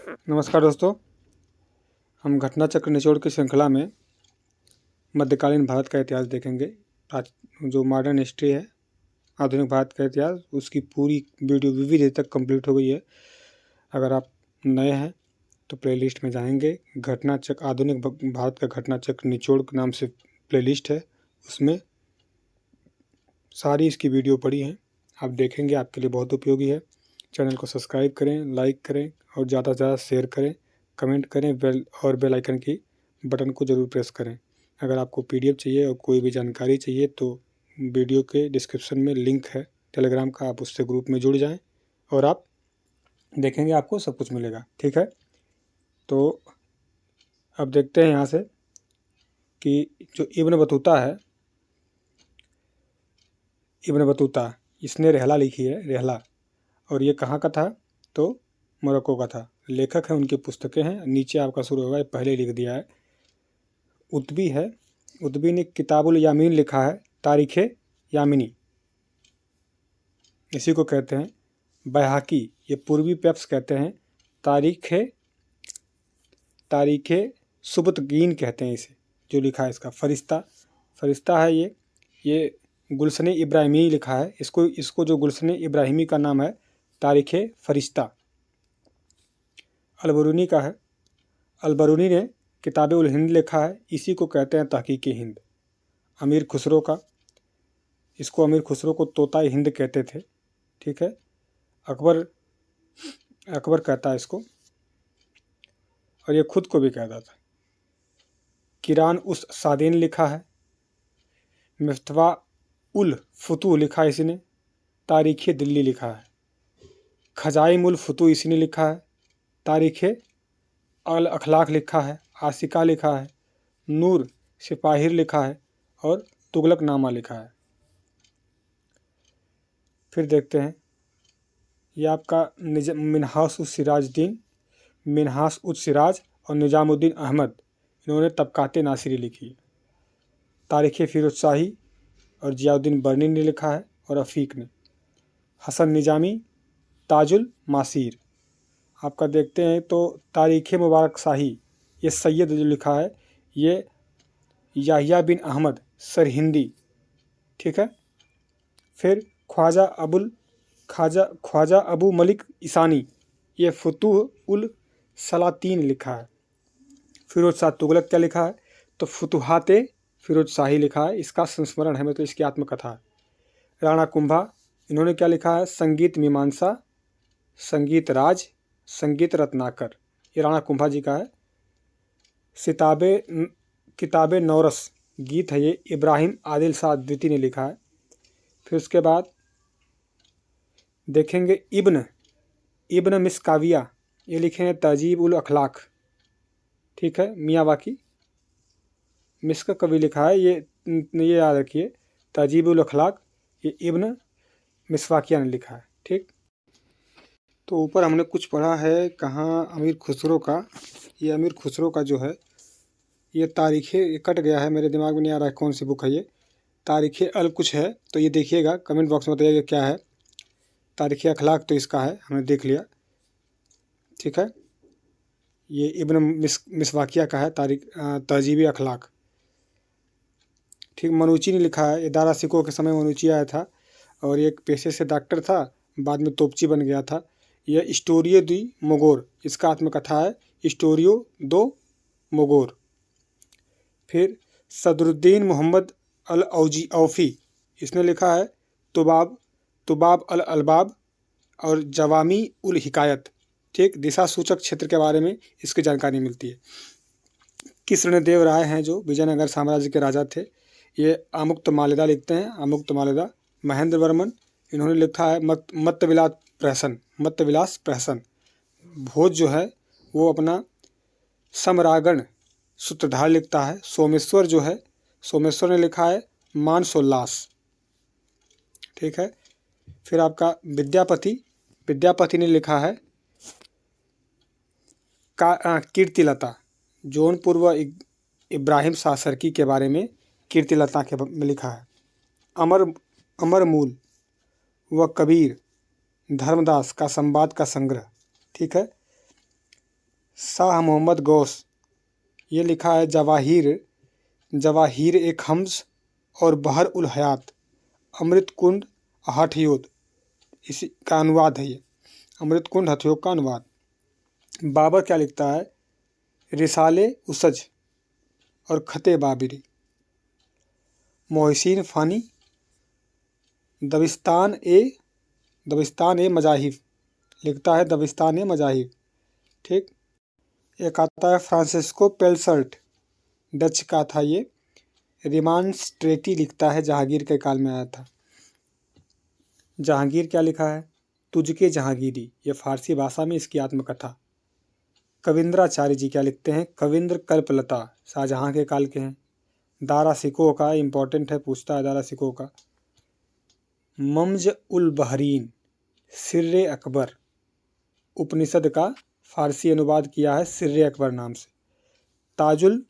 नमस्कार दोस्तों, हम घटना चक्र निचोड़ की श्रृंखला में मध्यकालीन भारत का इतिहास देखेंगे। आज जो मॉडर्न हिस्ट्री है, आधुनिक भारत का इतिहास, उसकी पूरी वीडियो विविध तक कंप्लीट हो गई है। अगर आप नए हैं तो प्लेलिस्ट में जाएंगे। घटना चक्र आधुनिक भारत का घटना चक्र निचोड़ के नाम से प्लेलिस्ट है, उसमें सारी इसकी वीडियो पड़ी हैं, आप देखेंगे, आपके लिए बहुत उपयोगी है। चैनल को सब्सक्राइब करें, लाइक करें और ज़्यादा से ज़्यादा शेयर करें, कमेंट करें, बेल आइकन की बटन को ज़रूर प्रेस करें। अगर आपको पीडीएफ चाहिए और कोई भी जानकारी चाहिए तो वीडियो के डिस्क्रिप्शन में लिंक है टेलीग्राम का, आप उससे ग्रुप में जुड़ जाएं और आप देखेंगे आपको सब कुछ मिलेगा। ठीक है, तो अब देखते हैं यहाँ से कि जो इब्न बतूता है, इब्न बतूता इसने रहला लिखी है, रहला, और ये कहाँ का था तो मोरक्को का था। लेखक है, उनकी पुस्तकें हैं, नीचे आपका शुरू होगा, पहले लिख दिया है। उतबी है, उतबी ने किताबुल यामीन लिखा है, तारीख़ यामिनी इसी को कहते हैं। बैहाकी, ये पूर्वी पेप्स कहते हैं। तारीख़ सुबतगीन कहते हैं इसे, जो लिखा है इसका। फरिश्ता है ये गुलशन इब्राहिमी लिखा है। इसको जो गुलशन इब्राहिमी का नाम है तारीख़ फरिश्ता। अलबरूनी का है, अलबरूनी ने किताब उल हिंद लिखा है, इसी को कहते हैं तहकीक हिंद। अमीर खुसरो का, इसको अमीर खुसरो को तोता हिंद कहते थे। ठीक है, अकबर कहता है इसको, और ये खुद को भी कहता था। किरान उस सादीन लिखा है। मिफ्तवा उल फुतू लिखा है इसने। तारीख़ दिल्ली लिखा है। खजाइम उल फुतू इसने लिखा है। तारीख़ अल अखलाक लिखा है। आसिका लिखा है। नूर सिपाहिर लिखा है और तुगलकनामा लिखा है। फिर देखते हैं, ये आपका मिन्हास उस सिराज और निजामुद्दीन अहमद, इन्होंने तबकाते नासिरी लिखी है। तारीख़ फिरोज शाही और जियाउद्दीन बर्नी ने लिखा है, और अफ़ीक ने। हसन निजामी ताजुल मासीर आपका देखते हैं। तो तारीख़ मुबारक शाही, ये सैयद जो लिखा है, ये याहिया बिन अहमद सरहिंदी। ठीक है, फिर ख्वाजा अबू मलिक ईसानी, ये फुतूह उल सलातीन लिखा है। फिरोज शाह तुगलक क्या लिखा है तो फुतुहाते फिरोज शाही लिखा है, इसका संस्मरण है, मतलब इसकी आत्मकथा है। राणा कुंभा, इन्होंने क्या लिखा है, संगीत मीमांसा, संगीत राज, संगीत रत्नाकर, ये राणा कुंभा जी का है। किताबे नौरस गीत है, ये इब्राहिम आदिल शाह द्वितीय ने लिखा है। फिर उसके बाद देखेंगे इब्न मिसकाविया, ये लिखे हैं तहजीब उल अखलाक। ठीक है, मियावाकी मिस्क कवि लिखा है, ये याद रखिए, तहजीब उल अखलाक, ये इब्न मिसवाकिया ने लिखा है। ठीक, तो ऊपर हमने कुछ पढ़ा है कहाँ, अमीर खुसरो का। ये अमीर खुसरो का जो है, ये तारीख़ कट गया है, मेरे दिमाग में नहीं आ रहा है कौन सी बुक है ये। तारीख़ अल कुछ है, तो ये देखिएगा, कमेंट बॉक्स में बताइएगा क्या है। तारीख़ अखलाक तो इसका है, हमने देख लिया। ठीक है, ये इब्न मिसवाकिया का है, तहजीब अखलाक। ठीक, मनुची ने लिखा है, ये दारा सिकोह के समय मनुची आया था, और एक पेशे से डॉक्टर था, बाद में तोपची बन गया था। यह स्टोरियो दी मोगोर, इसका आत्मकथा है, स्टोरियो दो मोगोर। फिर सदरुद्दीन मोहम्मद अल औफ़ी, इसने लिखा है तुबाब अल अलबाब और जवामी उल हिकायत। ठीक, दिशा सूचक क्षेत्र के बारे में इसकी जानकारी मिलती है। कृष्णदेव राय हैं, जो विजयनगर साम्राज्य के राजा थे, ये आमुक्त मालिदा लिखते हैं, आमुक्त मालिदा। महेंद्र वर्मन, इन्होंने लिखा है मत्तविलास प्रहसन। भोज जो है वो अपना समरागण सूत्रधार लिखता है। सोमेश्वर जो है, सोमेश्वर ने लिखा है मानसोल्लास। ठीक है, फिर आपका विद्यापति ने लिखा है कीर्तिलता। जौनपुर व इब्राहिम सासरकी के बारे में कीर्तिलता के में लिखा है। अमरमूल व कबीर धर्मदास का संवाद का संग्रह। ठीक है, शाह मोहम्मद गौस, ये लिखा है जवाहिर, जवाहिर एक हम्स और बहर उल हयात, अमृत कुंड हठयोग, इसी का अनुवाद है ये, अमृत कुंड हठयोग का अनुवाद। बाबर क्या लिखता है, रिसाले उसज और खते बाबरी। मोहसिन फ़ानी दबिस्तान ए मजाहिब लिखता है, दबिस्तान ए मजाहिब। ठीक। एक आता है फ्रांसिस्को पेलसर्ट, डच का था ये, रिमांस्ट्रेटी लिखता है, जहांगीर के काल में आया था। जहांगीर क्या लिखा है, तुझके जहांगीरी, ये फारसी भाषा में इसकी आत्मकथा। कविंद्राचार्य जी क्या लिखते हैं, कविंद्र कल्पलता, शाहजहां के काल के हैं। दारा सिको का इम्पोर्टेंट है, पूछता है दारा सिको का। मम्ज उल बहरीन, सिर्रे अकबर, उपनिषद का फारसी अनुवाद किया है सिर्रे अकबर नाम से। ताजुल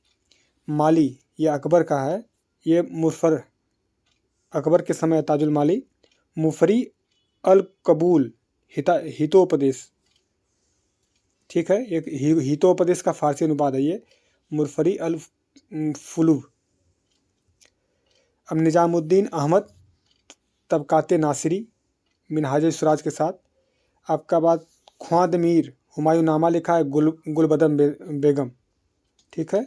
माली, ये अकबर का है, ये मुफर, अकबर के समय ताजुल माली। मुफरी अल कबूल, हितोपदेश, ठीक है, एक हितोपदेश का फारसी अनुवाद है ये, मुफरी अल फुलूब। अब निजामुद्दीन अहमद तबकाते नासिरी, मिनहाज सुराज के साथ। आपका बात ख्वाद मीर, हुमायूं नामा लिखा है, गुलबदन बेगम, ठीक है।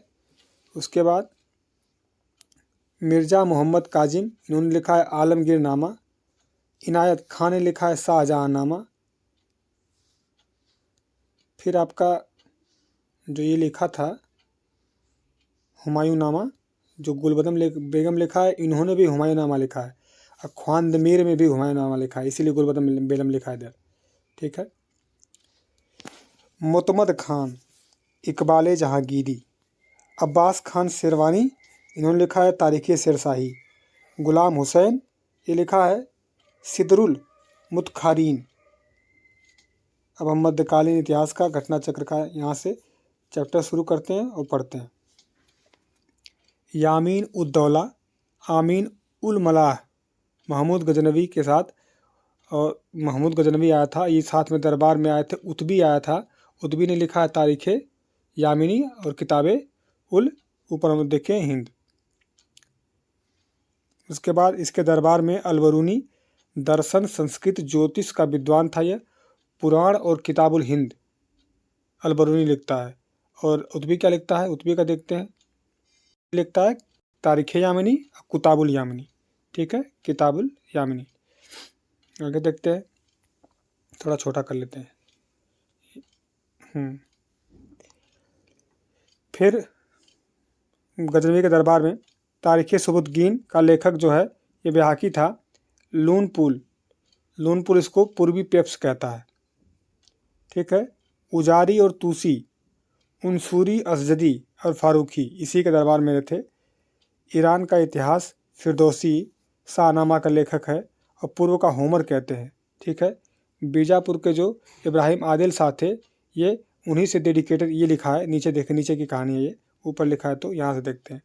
उसके बाद मिर्ज़ा मोहम्मद काजिम, इन्होंने लिखा है आलमगीर नामा। इनायत खान ने लिखा है शाहजहां नामा। फिर आपका जो ये लिखा था हुमायूं नामा, जो गुलबदन बेगम लिखा है, इन्होंने भी हुमायूं नामा लिखा है। और ख्वांद मीर में भी हुमायूं नामा लिखा है, इसीलिए गुलबदन बेगम लिखा है इधर, ठीक है। मुतमद खान, इकबाल जहांगीरी। अब्बास खान शेरवानी, इन्होंने लिखा है तारीख़ शेरशाही। गुलाम हुसैन, ये लिखा है सिदरुल मुतखारीन। अब हम मध्यकालीन इतिहास का घटना चक्र का यहाँ से चैप्टर शुरू करते हैं और पढ़ते हैं। यामीन उद्दौला, आमीन उल मलाह, महमूद गजनवी के साथ, और महमूद गजनवी आया था, ये साथ में दरबार में आए थे। उतबी आया था, उतबी ने लिखा है तारीख़ यामिनी और किताबे उल, ऊपर हम देखें हिंद। उसके बाद इसके दरबार में अलबरूनी, दर्शन संस्कृत ज्योतिष का विद्वान था यह। पुराण और किताबुल हिंद अलबरूनी लिखता है। और उतबी क्या लिखता है, उतबी का देखते हैं, लिखता है तारीख़ यामिनी, कुताबुल यामिनी, ठीक है, किताबुल यामिनी। आगे देखते हैं, थोड़ा छोटा कर लेते हैं। फिर गजनवी के दरबार में तारीख़ सुबुतगीन का लेखक जो है ये बेहाकी था, लूनपुल। लूनपुल इसको पूर्वी पेप्स कहता है, ठीक है। उजारी और तूसी, उनसूरी, असजदी और फारूकी इसी के दरबार में थे। ईरान का इतिहास फिरदौसी शाहनामा का लेखक है और पूर्व का होमर कहते हैं, ठीक है। बीजापुर के जो इब्राहिम आदिल शाह थे, ये उन्हीं से डेडिकेटेड, ये लिखा है, नीचे देखें, नीचे की कहानी है ये, ऊपर लिखा है तो यहाँ से देखते हैं।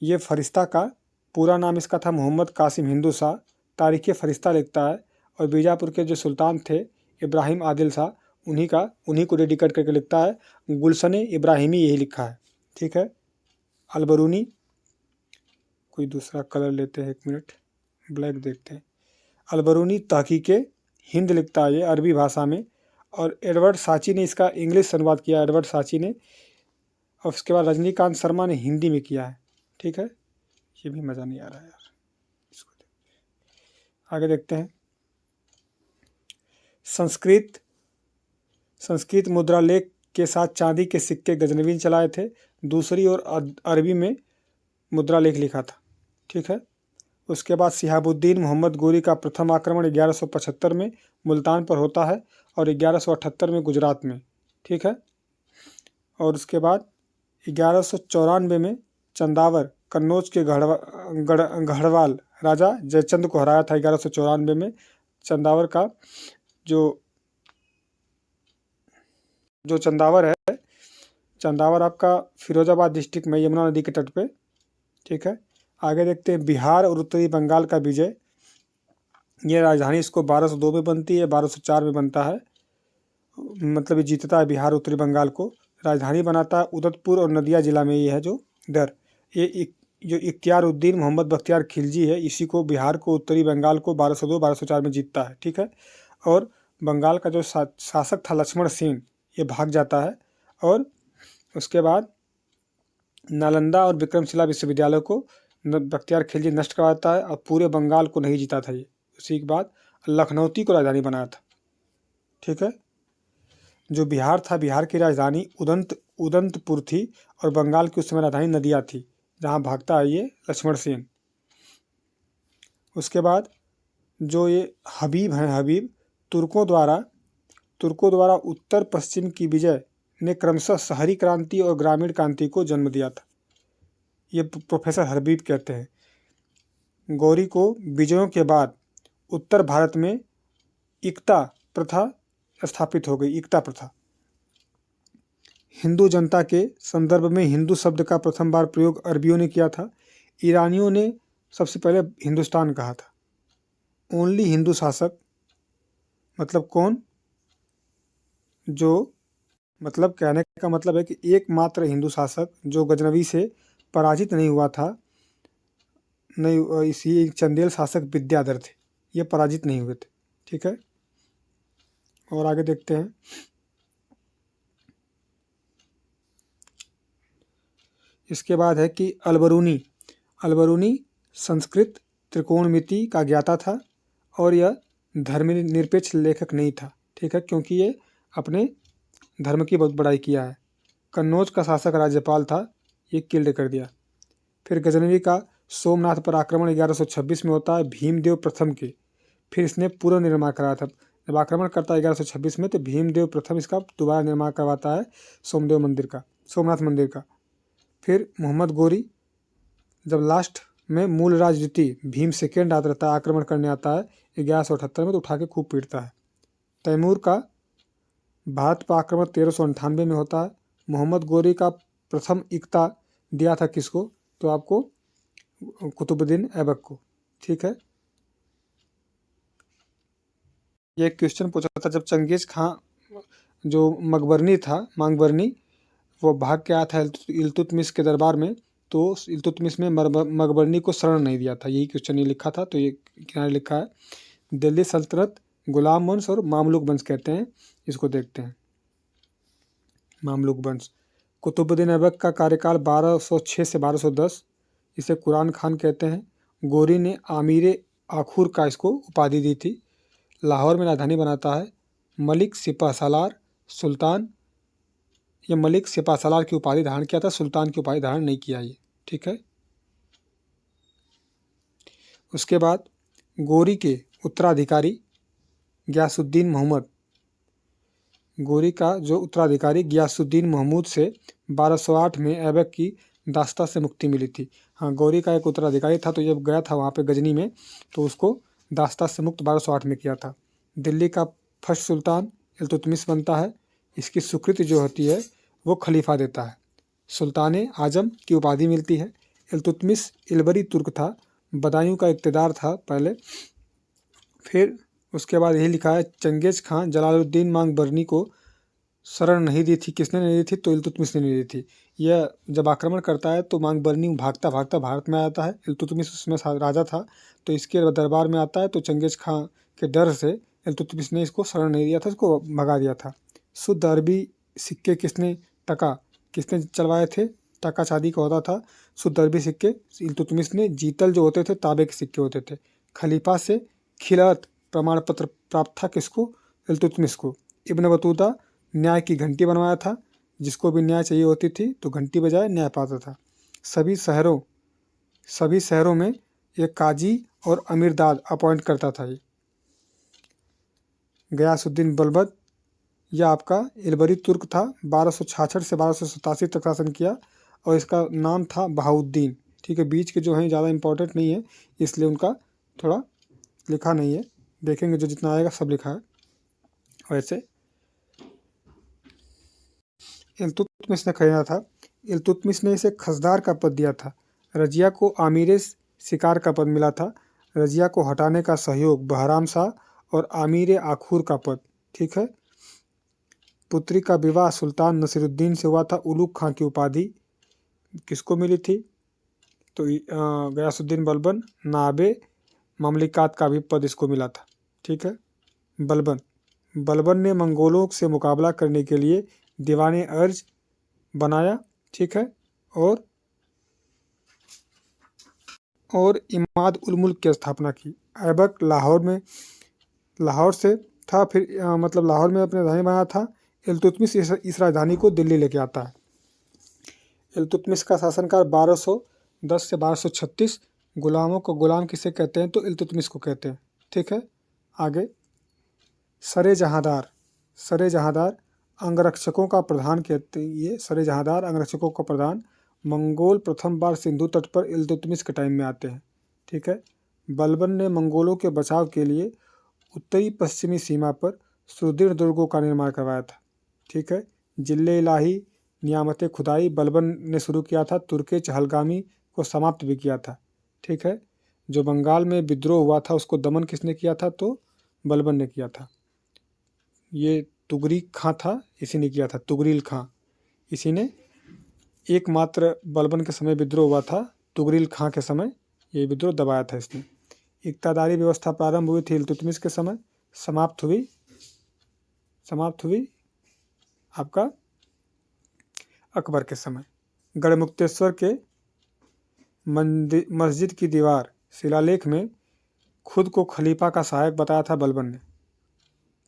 ये फरिश्ता का पूरा नाम इसका था मोहम्मद कासिम हिंदू शाह, तारीख़ फरिश्ता लिखता है। और बीजापुर के जो सुल्तान थे इब्राहिम आदिल शाह, उन्हीं को डेडिकेट करके लिखता है। गुलशन इब्राहिमी यही लिखा है, ठीक है। अलबरूनी, कोई दूसरा कलर लेते हैं, 1 मिनट, ब्लैक देखते हैं। अलबरूनी तहकीके हिंद लिखता है ये अरबी भाषा में। और एडवर्ड साची ने इसका इंग्लिश अनुवाद किया, एडवर्ड साची ने। और उसके बाद रजनीकांत शर्मा ने हिंदी में किया है, ठीक है। ये भी मज़ा नहीं आ रहा है यार, इसको आगे देखते हैं। संस्कृत मुद्रा लेख के साथ चांदी के सिक्के गजनवी ने चलाए थे। दूसरी ओर अरबी में मुद्रा लेख लिखा था, ठीक है। उसके बाद शिहाबुद्दीन मोहम्मद गोरी का प्रथम आक्रमण 1175 में मुल्तान पर होता है और 1178 में गुजरात में, ठीक है। और उसके बाद 1194 में चंदावर कन्नौज के गढ़वाल राजा जयचंद को हराया था। 1194 में चंदावर का जो चंदावर है, चंदावर आपका फिरोजाबाद डिस्ट्रिक्ट में यमुना नदी के तट पे, ठीक है। आगे देखते हैं बिहार और उत्तरी बंगाल का विजय। ये राजधानी इसको 1202 में बनती है, 1204 में बनता है। मतलब ये जीतता है बिहार उत्तरी बंगाल को। राजधानी बनाता है उदयपुर और नदिया जिला में ये है जो इधर। जो इख्तियार-उद्दीन मोहम्मद बख्तियार खिलजी है, इसी को बिहार को उत्तरी बंगाल को 1202-1204 में जीतता है, ठीक है। और बंगाल का जो शासक था लक्ष्मण सेन, ये भाग जाता है और उसके बाद नालंदा और विक्रमशिला विश्वविद्यालय को बख्तियार खिलजी नष्ट करवाता है और पूरे बंगाल को नहीं जीता था ये। उसी के बाद लखनौती को राजधानी बनाया था, ठीक है। जो बिहार था, बिहार की राजधानी उदंतपुर थी और बंगाल की उस समय राजधानी नदिया थी, जहाँ भागता है ये लक्ष्मण सेन। उसके बाद जो ये हबीब हैं, हबीब तुर्कों द्वारा उत्तर पश्चिम की विजय ने क्रमशः शहरी क्रांति और ग्रामीण क्रांति को जन्म दिया था। ये प्रोफेसर हबीब कहते हैं। गौरी को विजयों के बाद उत्तर भारत में इक्ता प्रथा स्थापित हो गई, इक्ता प्रथा। हिंदू जनता के संदर्भ में हिंदू शब्द का प्रथम बार प्रयोग अरबियों ने किया था। ईरानियों ने सबसे पहले हिंदुस्तान कहा था। ओनली हिंदू शासक मतलब कौन? जो मतलब कहने का मतलब है कि एकमात्र हिंदू शासक जो गजनवी से पराजित नहीं हुआ था, नहीं, इसी चंदेल शासक विद्याधर थे, ये पराजित नहीं हुए थे, ठीक है। और आगे देखते हैं। इसके बाद है कि अलबरूनी संस्कृत त्रिकोणमिति का ज्ञाता था और यह धर्मनिरपेक्ष लेखक नहीं था, ठीक है, क्योंकि ये अपने धर्म की बहुत बड़ाई किया है। कन्नौज का शासक राज्यपाल था, ये किल्ड कर दिया। फिर गजनवी का सोमनाथ पर आक्रमण 1126 में होता है भीमदेव प्रथम के। फिर इसने पुनर्निर्माण कराया था। जब आक्रमण करता है 1126 में, तो भीमदेव प्रथम इसका दोबारा निर्माण करवाता है सोमनाथ मंदिर का। फिर मोहम्मद गोरी जब लास्ट में मूल राजद्वितीय भीम सेकेंड आता रहता है, आक्रमण करने आता है 1178 में, तो उठा के खूब पीटता है। तैमूर का भारत पर आक्रमण 1398 में होता है। मोहम्मद गोरी का प्रथम इक्ता दिया था किसको? तो आपको कुतुबुद्दीन ऐबक को, ठीक है। ये क्वेश्चन पूछा था जब चंगेज खां जो मांगबरनी वो भाग के आया था इल्तुतमिश के दरबार में, तो इल्तुतमिश में मकबरनी को शरण नहीं दिया था। यही क्वेश्चन ये लिखा था, तो ये किनारे लिखा है। दिल्ली सल्तनत गुलाम वंश और मामलुक वंश कहते हैं, इसको देखते हैं। मामलुक वंश, कुतुबुद्दीन ऐबक का कार्यकाल 1206 से 1210, इसे कुरान खान कहते हैं। गोरी ने आमीर आखूर का इसको उपाधि दी थी। लाहौर में राजधानी बनाता है। मलिक सिपह सालार सुल्तान, ये मलिक सिपह सालार की उपाधि धारण किया था, सुल्तान की उपाधि धारण नहीं किया ये, ठीक है। उसके बाद गोरी के उत्तराधिकारी गियासुद्दीन मोहम्मद, गोरी का जो उत्तराधिकारी गियासुद्दीन महमूद से 1208 में ऐबक की दास्ता से मुक्ति मिली थी। हाँ, गौरी का एक उत्तराधिकारी था, तो जब गया था वहाँ पे गजनी में, तो उसको दास्ता से मुक्त 1208 में किया था। दिल्ली का फर्स्ट सुल्तान इल्तुतमिश बनता है। इसकी स्वीकृति जो होती है वो खलीफा देता है। सुल्तान आजम की उपाधि मिलती है। इल्तुतमिश इलबरी तुर्क था, बदायूं का इक़्तिदार था पहले। फिर उसके बाद यही लिखा है, चंगेज खां जलालुद्दीन मांगबरनी को शरण नहीं दी थी। किसने नहीं दी थी? तो इल्तुतमिश ने नहीं दी थी। यह जब आक्रमण करता है तो मांगबरनी भागता भागता भारत में आता है। इल्तुतमिश उसमें राजा था, तो इसके दरबार में आता है, तो चंगेज खां के डर से इल्तुतमिश ने इसको शरण नहीं दिया था, इसको भगा दिया था। शुद्ध अरबी सिक्के किसने चलवाए थे? टका चांदी का होता था। शुद्ध अरबी सिक्के इल्तुतमिश ने, जीतल जो होते थे तांबे के सिक्के होते थे। खलीफा से खिलाफत प्रमाण पत्र प्राप्त था किसको? इल्तुतमिश को। इब्न बतूता न्याय की घंटी बनवाया था, जिसको भी न्याय चाहिए होती थी तो घंटी बजाए न्याय पाता था। सभी शहरों में एक काजी और अमीरदाद अपॉइंट करता था। ये गयासुद्दीन बलबद, यह आपका इलबरी तुर्क था, 1266 से 1287 तक शासन किया और इसका नाम था बहाउद्दीन, ठीक है। बीच के जो हैं ज़्यादा इंपॉर्टेंट नहीं है, इसलिए उनका थोड़ा लिखा नहीं है, देखेंगे जो जितना आएगा सब लिखा है। वैसे इल्तुतमिश ने खरीदा था। इल्तुतमिश ने इसे खसदार का पद दिया था। रजिया को आमीर शिकार का पद मिला था। रजिया को हटाने का सहयोग बहराम शाह और आमीर आखूर का पद, ठीक है। पुत्री का विवाह सुल्तान नसीरुद्दीन से हुआ था। उलुग खां की उपाधि किसको मिली थी? तो गयासुद्दीन बलबन। नाबे ममलिकात का भी पद इसको मिला था। ठीक है। बलबन ने मंगोलों से मुकाबला करने के लिए दीवाने अर्ज बनाया। ठीक है। और इमाद उल मुल्क की स्थापना की। ऐबक लाहौर से था, फिर मतलब लाहौर में अपने राजधानी बनाया था। इल्तुतमिश इस राजधानी को दिल्ली लेके आता है। इल्तुतमिश का शासनकाल 1210 से 1236। गुलामों को गुलाम किसे कहते हैं? तो इल्तुतमिश को कहते हैं। ठीक है। आगे सरे जहांदार अंगरक्षकों का प्रधान कहते हैं। ये सरे जहांदार अंगरक्षकों का प्रधान मंगोल प्रथम बार सिंधु तट पर इल्तुतमिश के टाइम में आते हैं। ठीक है। बलबन ने मंगोलों के बचाव के लिए उत्तरी पश्चिमी सीमा पर सुदृढ़ दुर्गों का निर्माण करवाया था। ठीक है। जिले इलाही नियामत खुदाई बलबन ने शुरू किया था। तुर्के चहलगामी को समाप्त भी किया था। ठीक है। जो बंगाल में विद्रोह हुआ था उसको दमन किसने किया था? तो बलबन ने किया था। ये तुगरीक खां था, इसी ने किया था। तुगरील खां, इसी ने एकमात्र बलबन के समय विद्रोह हुआ था। तुगरील खां के समय ये विद्रोह दबाया था इसने। इक्तादारी व्यवस्था प्रारंभ हुई थी इल्तुतमिश के समय, समाप्त हुई आपका अकबर के समय। गढ़मुक्तेश्वर के मस्जिद की दीवार शिलालेख में खुद को खलीफा का सहायक बताया था बलबन ने।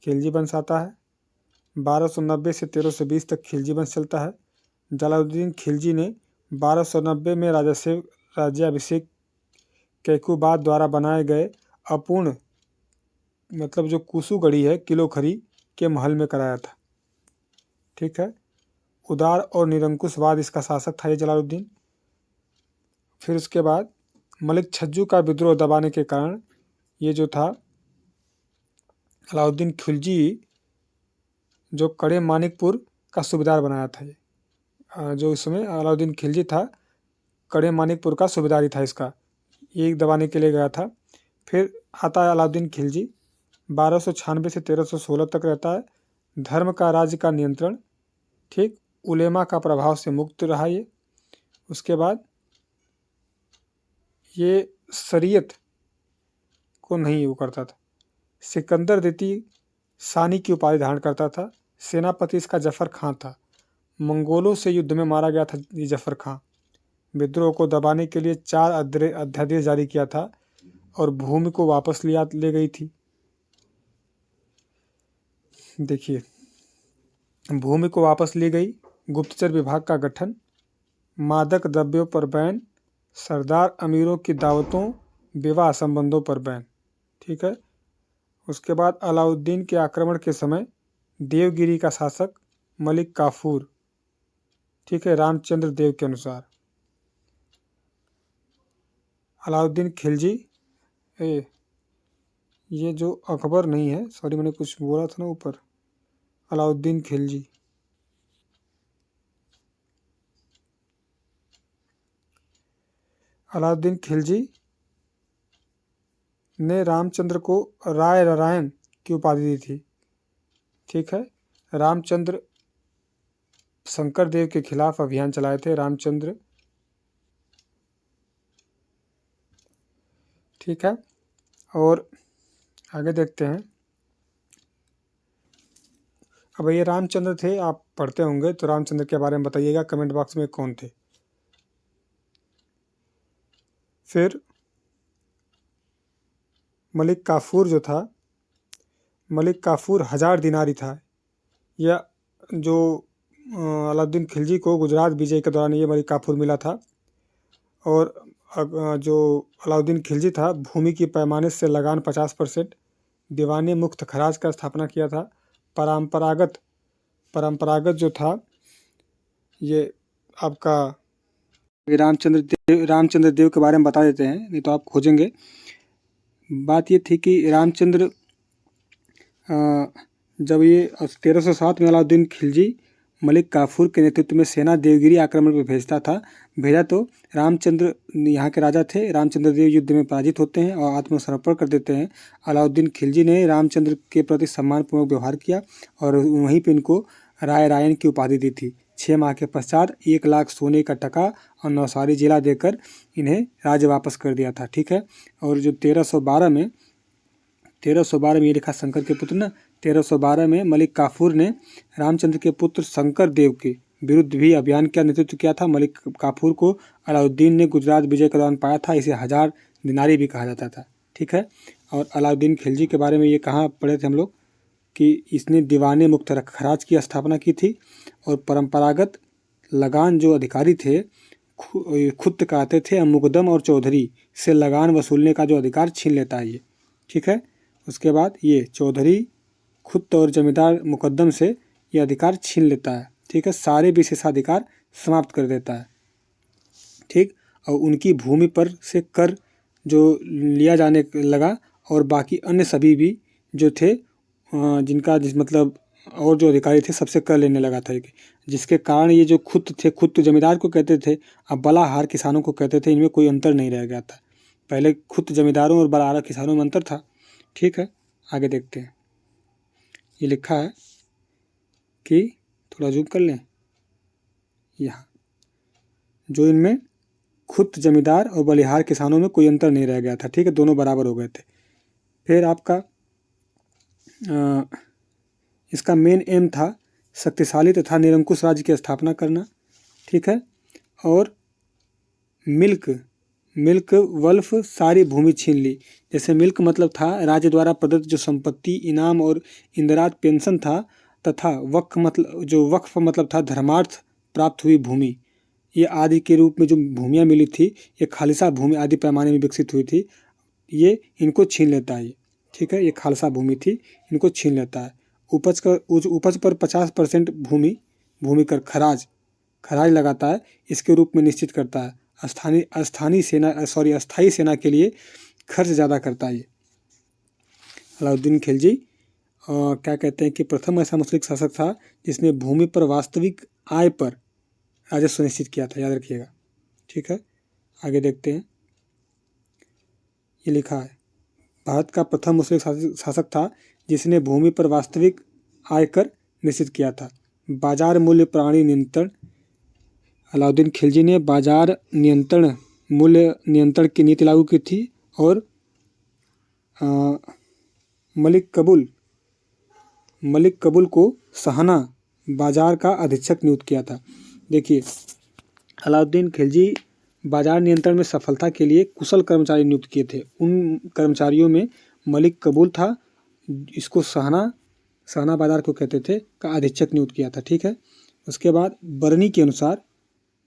खिलजी वंश आता है। 1290 से 1320 तक खिलजी वंश चलता है। जलालुद्दीन खिलजी ने 1290 में राज्याभिषेक कैकुबाद द्वारा बनाए गए अपूर्ण मतलब जो कुसुगढ़ी है किलोखरी के महल में कराया था। ठीक है। उदार और निरंकुशवाद इसका शासक था ये जलालुद्दीन। फिर उसके बाद मलिक छज्जू का विद्रोह दबाने के कारण ये जो था अलाउद्दीन खिलजी जो कड़े मानिकपुर का सूबेदार बनाया था। ये जो इस समय अलाउद्दीन खिलजी था कड़े मानिकपुर का सूबेदारी था इसका, ये दबाने के लिए गया था। फिर आता है अलाउद्दीन खिलजी 1296 से 1316 तक रहता है। धर्म का राज्य का नियंत्रण। ठीक। उलेमा का प्रभाव से मुक्त रहा ये। उसके बाद ये शरीयत को नहीं वो करता था। सिकंदर द्वितीय सानी की उपाधि धारण करता था। सेनापति इसका जफर खां था। मंगोलों से युद्ध में मारा गया था ये जफर खां। विद्रोह को दबाने के लिए 4 अध्यादेश जारी किया था और भूमि को वापस ले गई थी। देखिए, भूमि को वापस ली गई, गुप्तचर विभाग का गठन, मादक द्रव्यों पर बैन, सरदार अमीरों की दावतों विवाह संबंधों पर बैन। ठीक है। उसके बाद अलाउद्दीन के आक्रमण के समय देवगिरी का शासक मलिक काफूर। ठीक है। रामचंद्र देव के अनुसार अलाउद्दीन खिलजी ये जो अकबर नहीं है, सॉरी मैंने कुछ बोला था ना ऊपर। अलाउद्दीन खिलजी ने रामचंद्र को राय नारायण की उपाधि दी थी। ठीक है। रामचंद्र शंकर देव के खिलाफ अभियान चलाए थे रामचंद्र। ठीक है। और आगे देखते हैं। अब ये रामचंद्र थे, आप पढ़ते होंगे, तो रामचंद्र के बारे में बताइएगा कमेंट बॉक्स में कौन थे। फिर मलिक काफूर जो था, मलिक काफूर 1000 दिनारी था। यह जो अलाउद्दीन खिलजी को गुजरात विजय के दौरान ये मलिक काफूर मिला था। और जो अलाउद्दीन खिलजी था भूमि की पैमाने से लगान 50%, दीवानी मुक्त खराज का स्थापना किया था। परंपरागत जो था ये आपका रामचंद्र देव के बारे में बता देते हैं, नहीं तो आप खोजेंगे। बात ये थी कि रामचंद्र जब ये 1307 में अलाउद्दीन खिलजी मलिक काफूर के नेतृत्व में सेना देवगिरी आक्रमण पर भेजा तो रामचंद्र यहाँ के राजा थे। रामचंद्र देव युद्ध में पराजित होते हैं और आत्मसमर्पण कर देते हैं। अलाउद्दीन खिलजी ने रामचंद्र के प्रति सम्मानपूर्वक व्यवहार किया और वहीं पे इनको राय रायन की उपाधि दी थी। 6 माह के पश्चात 1 लाख सोने का टका और नौसारी जिला देकर इन्हें राज्य वापस कर दिया था। ठीक है। और जो 1312 में ये लिखा शंकर के पुत्र ना, 1312 में मलिक काफूर ने रामचंद्र के पुत्र शंकर देव के विरुद्ध भी अभियान का नेतृत्व किया था। मलिक काफूर को अलाउद्दीन ने गुजरात विजय के दौरान पाया था। इसे 1000 दिनारी भी कहा जाता था। ठीक है। और अलाउद्दीन खिलजी के बारे में ये कहाँ पढ़े थे हम लोग कि इसने दीवाने मुक्त खराज की स्थापना की थी और परंपरागत लगान जो अधिकारी थे खुद कहते थे मुकदम और चौधरी से लगान वसूलने का जो अधिकार छीन लेता है ये। ठीक है। उसके बाद ये चौधरी खुद और जमींदार मुकदम से ये अधिकार छीन लेता है। ठीक है। सारे विशेषाधिकार समाप्त कर देता है। ठीक। और उनकी भूमि पर से कर जो लिया जाने लगा और बाकी अन्य सभी भी जो थे जिनका मतलब और जो अधिकारी थे सबसे कर लेने लगा था, जिसके कारण ये जो खुद तो जमींदार को कहते थे, अब बलाहार किसानों को कहते थे। इनमें कोई अंतर नहीं रह गया था। पहले खुद जमींदारों और बलाहार किसानों में अंतर था। ठीक है। आगे देखते हैं। ये लिखा है कि थोड़ा जूम कर लें यहाँ, जो इनमें खुद जमींदार और बलिहार किसानों में कोई अंतर नहीं रह गया था। ठीक है। दोनों बराबर हो गए थे। फिर आपका इसका मेन एम था शक्तिशाली तथा निरंकुश राज्य की स्थापना करना। ठीक है। और मिल्क वल्फ सारी भूमि छीन ली। जैसे मिल्क मतलब था राज्य द्वारा प्रदत्त जो संपत्ति, इनाम और इंदिराज पेंशन था, तथा वक्फ मतलब था धर्मार्थ प्राप्त हुई भूमि। ये आदि के रूप में जो भूमियाँ मिली थी, ये खालिसा भूमि आदि पैमाने में विकसित हुई थी, ये इनको छीन लेता है। ठीक है। ये खालसा भूमि थी, इनको छीन लेता है। उपज पर 50% भूमि कर खराज लगाता है, इसके रूप में निश्चित करता है। अस्थायी सेना के लिए खर्च ज़्यादा करता है। अलाउद्दीन खिलजी क्या कहते हैं कि प्रथम ऐसा मुस्लिम शासक था जिसने भूमि पर वास्तविक आय पर राजस्व सुनिश्चित किया था। याद रखिएगा। ठीक है। आगे देखते हैं। ये लिखा है भारत का प्रथम मुस्लिम शासक था जिसने भूमि पर वास्तविक आयकर निश्चित किया था। बाजार मूल्य प्रणाली नियंत्रण, अलाउद्दीन खिलजी ने बाजार मूल्य नियंत्रण की नीति लागू की थी। और मलिक कबूल को सहाना बाजार का अधीक्षक नियुक्त किया था। देखिए, अलाउद्दीन खिलजी बाजार नियंत्रण में सफलता के लिए कुशल कर्मचारी नियुक्त किए थे। उन कर्मचारियों में मलिक कबूल था, इसको सहाना बाजार को कहते थे, का अधीक्षक नियुक्त किया था। ठीक है। उसके बाद बरनी के अनुसार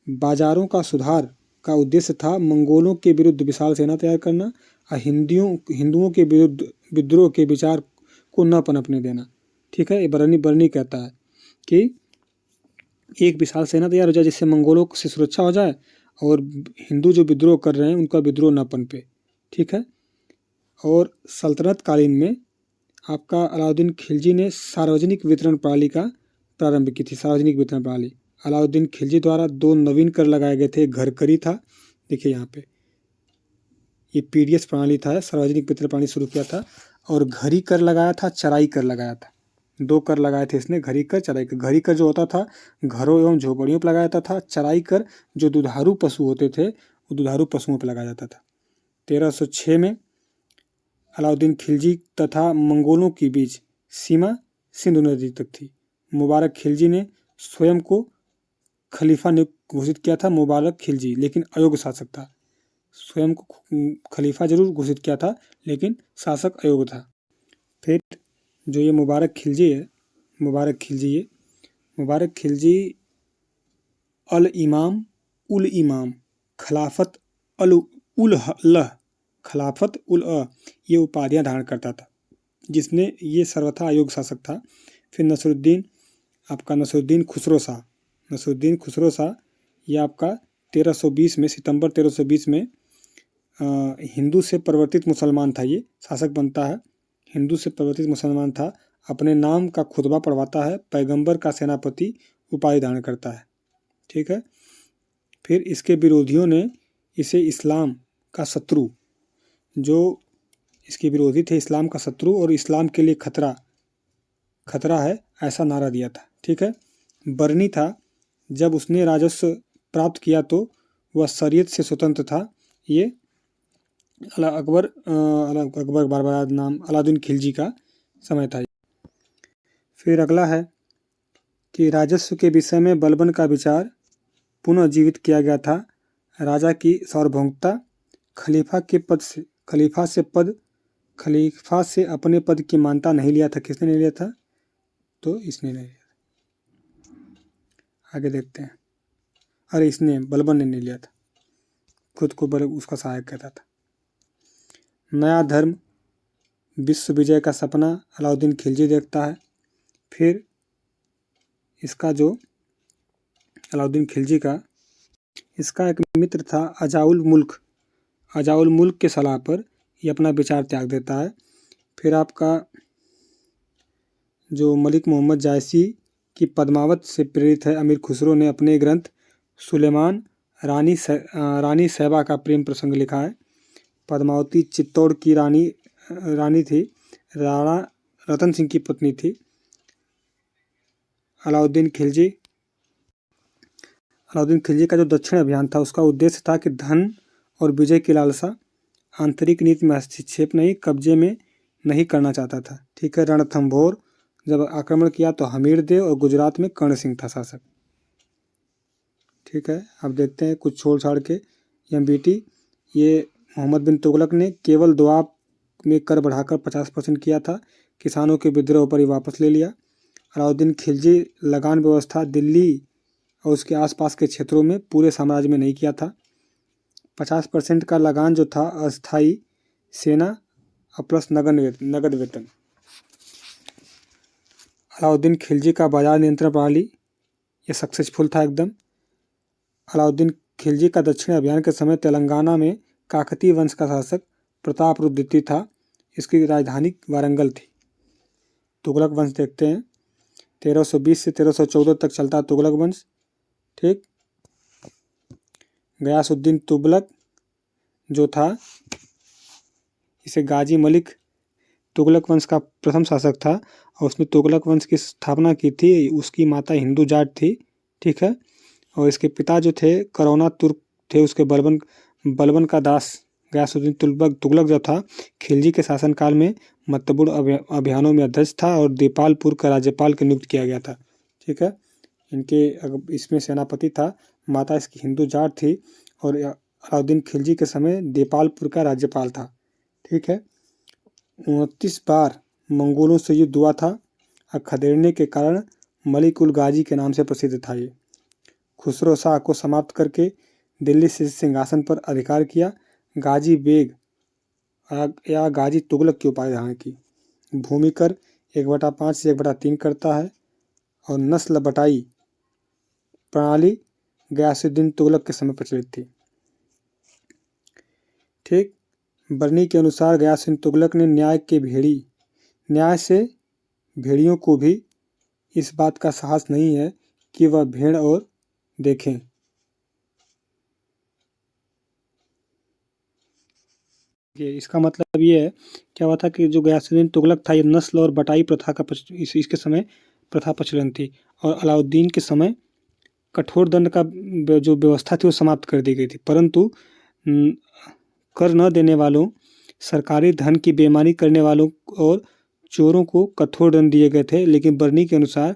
बाजारों का सुधार का उद्देश्य था मंगोलों के विरुद्ध विशाल सेना तैयार करना और हिंदुओं के विरुद्ध विद्रोह के विचार को न पनपने देना। ठीक है। ये बरनी कहता है कि एक विशाल सेना तैयार हो जाए जिससे मंगोलों से सुरक्षा हो जाए और हिंदू जो विद्रोह कर रहे हैं उनका विद्रोह न पनपे। ठीक है। और सल्तनत कालीन में आपका अलाउद्दीन खिलजी ने सार्वजनिक वितरण प्रणाली का प्रारंभ की थी। सार्वजनिक वितरण प्रणाली अलाउद्दीन खिलजी द्वारा 2 नवीन कर लगाए गए थे। घरकरी था, देखिए यहाँ पे ये पीडीएस प्रणाली था, सार्वजनिक वितरण प्रणाली शुरू किया था। और घरी कर लगाया था, चराई कर लगाया था। 2 कर लगाए थे इसने, घरी कर, चराई कर। घरी कर जो होता था घरों एवं झोपड़ियों पर लगाया जाता था। चराई कर जो दुधारू पशु होते थे वो दुधारू पशुओं पर लगाया जाता था। 1306 में अलाउद्दीन खिलजी तथा मंगोलों के बीच सीमा सिंधु नदी तक थी। मुबारक खिलजी ने स्वयं को खलीफा घोषित किया था। मुबारक खिलजी लेकिन अयोग्य शासक था। स्वयं को खलीफा जरूर घोषित किया था लेकिन शासक अयोग्य था। फिर जो ये मुबारक खिलजी अल इमाम उल इमाम खिलाफत उल ये उपाधियां धारण करता था, जिसने ये सर्वथा अयोग्य शासक था। फिर नसरुद्दीन खुसरो शाह ये आपका 1320 में सितंबर 1320 में हिंदू से परिवर्तित मुसलमान था। ये शासक बनता है, हिंदू से परिवर्तित मुसलमान था। अपने नाम का खुतबा पढ़वाता है, पैगंबर का सेनापति उपाधि धारण करता है। ठीक है। फिर इसके विरोधियों ने इसे इस्लाम का शत्रु, जो इसके विरोधी थे, इस्लाम का शत्रु और इस्लाम के लिए खतरा है, ऐसा नारा दिया था। ठीक है। बरनी था। जब उसने राजस्व प्राप्त किया तो वह शरीयत से स्वतंत्र था। ये अकबर बार बार नाम अलाउद्दीन खिलजी का समय था। फिर अगला है कि राजस्व के विषय में बलबन का विचार पुनः जीवित किया गया था। राजा की सार्वभौमिकता, खलीफा से अपने पद की मानता नहीं लिया था। किसने नहीं लिया था? तो इसने नहीं लिया। आगे देखते हैं। अरे इसने, बलबन ने नहीं लिया था, खुद को उसका सहायक कहता था। नया धर्म विश्व विजय का सपना अलाउद्दीन खिलजी देखता है। फिर इसका जो अलाउद्दीन खिलजी का इसका एक मित्र था अजाउल मुल्क के सलाह पर ये अपना विचार त्याग देता है। फिर आपका जो मलिक मोहम्मद जायसी की पद्मावत से प्रेरित है, अमीर खुसरो ने अपने ग्रंथ सुलेमान रानी सैबा का प्रेम प्रसंग लिखा है। पद्मावती चित्तौड़ की रानी थी, राणा रतन सिंह की पत्नी थी। अलाउद्दीन खिलजी का जो दक्षिण अभियान था उसका उद्देश्य था कि धन और विजय की लालसा, आंतरिक नीति में हस्तक्षेप नहीं, कब्जे में नहीं करना चाहता था। ठीक है। रणथंभौर जब आक्रमण किया तो हमीर देव और गुजरात में कर्ण सिंह था शासक। ठीक है। अब देखते हैं कुछ छोड़ छाड़ के। एमबीटी ये मोहम्मद बिन तुगलक ने केवल दोआब में कर बढ़ाकर 50% किया था। किसानों के विद्रोह पर ही वापस ले लिया। अलाउद्दीन खिलजी लगान व्यवस्था दिल्ली और उसके आसपास के क्षेत्रों में पूरे साम्राज्य में नहीं किया था। 50% का लगान जो था अस्थाई सेना प्लस नगद वेतन। अलाउद्दीन खिलजी का बाजार नियंत्रण प्रणाली ये सक्सेसफुल था एकदम। अलाउद्दीन खिलजी का दक्षिण अभियान के समय तेलंगाना में काकतीय वंश का शासक प्रतापरुद्र द्वितीय था। इसकी राजधानी वारंगल थी। तुगलक वंश देखते हैं। 1320 से 1314 तक चलता तुगलक वंश। ठीक। गयासुद्दीन तुगलक जो था, इसे गाजी मलिक तुगलक वंश का प्रथम शासक था और उसने तुगलक वंश की स्थापना की थी। उसकी माता हिंदू जाट थी। ठीक है। और इसके पिता जो थे करौना तुर्क थे। उसके बलबन का दास गयासुद्दीन तुगलक जो था खिलजी के शासनकाल में महत्वपूर्ण अभियानों में अध्यक्ष था और दीपालपुर का राज्यपाल के नियुक्त किया गया था। ठीक है। इनके इसमें सेनापति था। माता इसकी हिंदू जाट थी और अलाउद्दीन खिलजी के समय दीपालपुर का राज्यपाल था। ठीक है। 29 बार मंगोलों से युद्ध हुआ था। खदेड़ने के कारण मलिक उल गाजी के नाम से प्रसिद्ध था। ये खुसरो शाह को समाप्त करके दिल्ली से सिंहासन पर अधिकार किया। गाजी बेग या गाजी तुगलक की उपाधि धारण की। भूमि कर 1/5 से 1/3 करता है और नस्ल बटाई प्रणाली गयासुद्दीन तुगलक के समय प्रचलित थी। ठीक। बरनी के अनुसार गयासुद्दीन तुगलक ने न्याय से भेड़ियों को भी इस बात का साहस नहीं है कि वह भेड़ और देखें। इसका मतलब ये है, क्या हुआ था कि जो गयासुद्दीन तुगलक था ये नस्ल और बटाई प्रथा का इसके समय प्रथा प्रचलन थी और अलाउद्दीन के समय कठोर दंड का जो व्यवस्था थी वो समाप्त कर दी गई थी। परंतु कर न देने वालों, सरकारी धन की बेईमानी करने वालों और चोरों को कठोर दंड दिए गए थे। लेकिन बरनी के अनुसार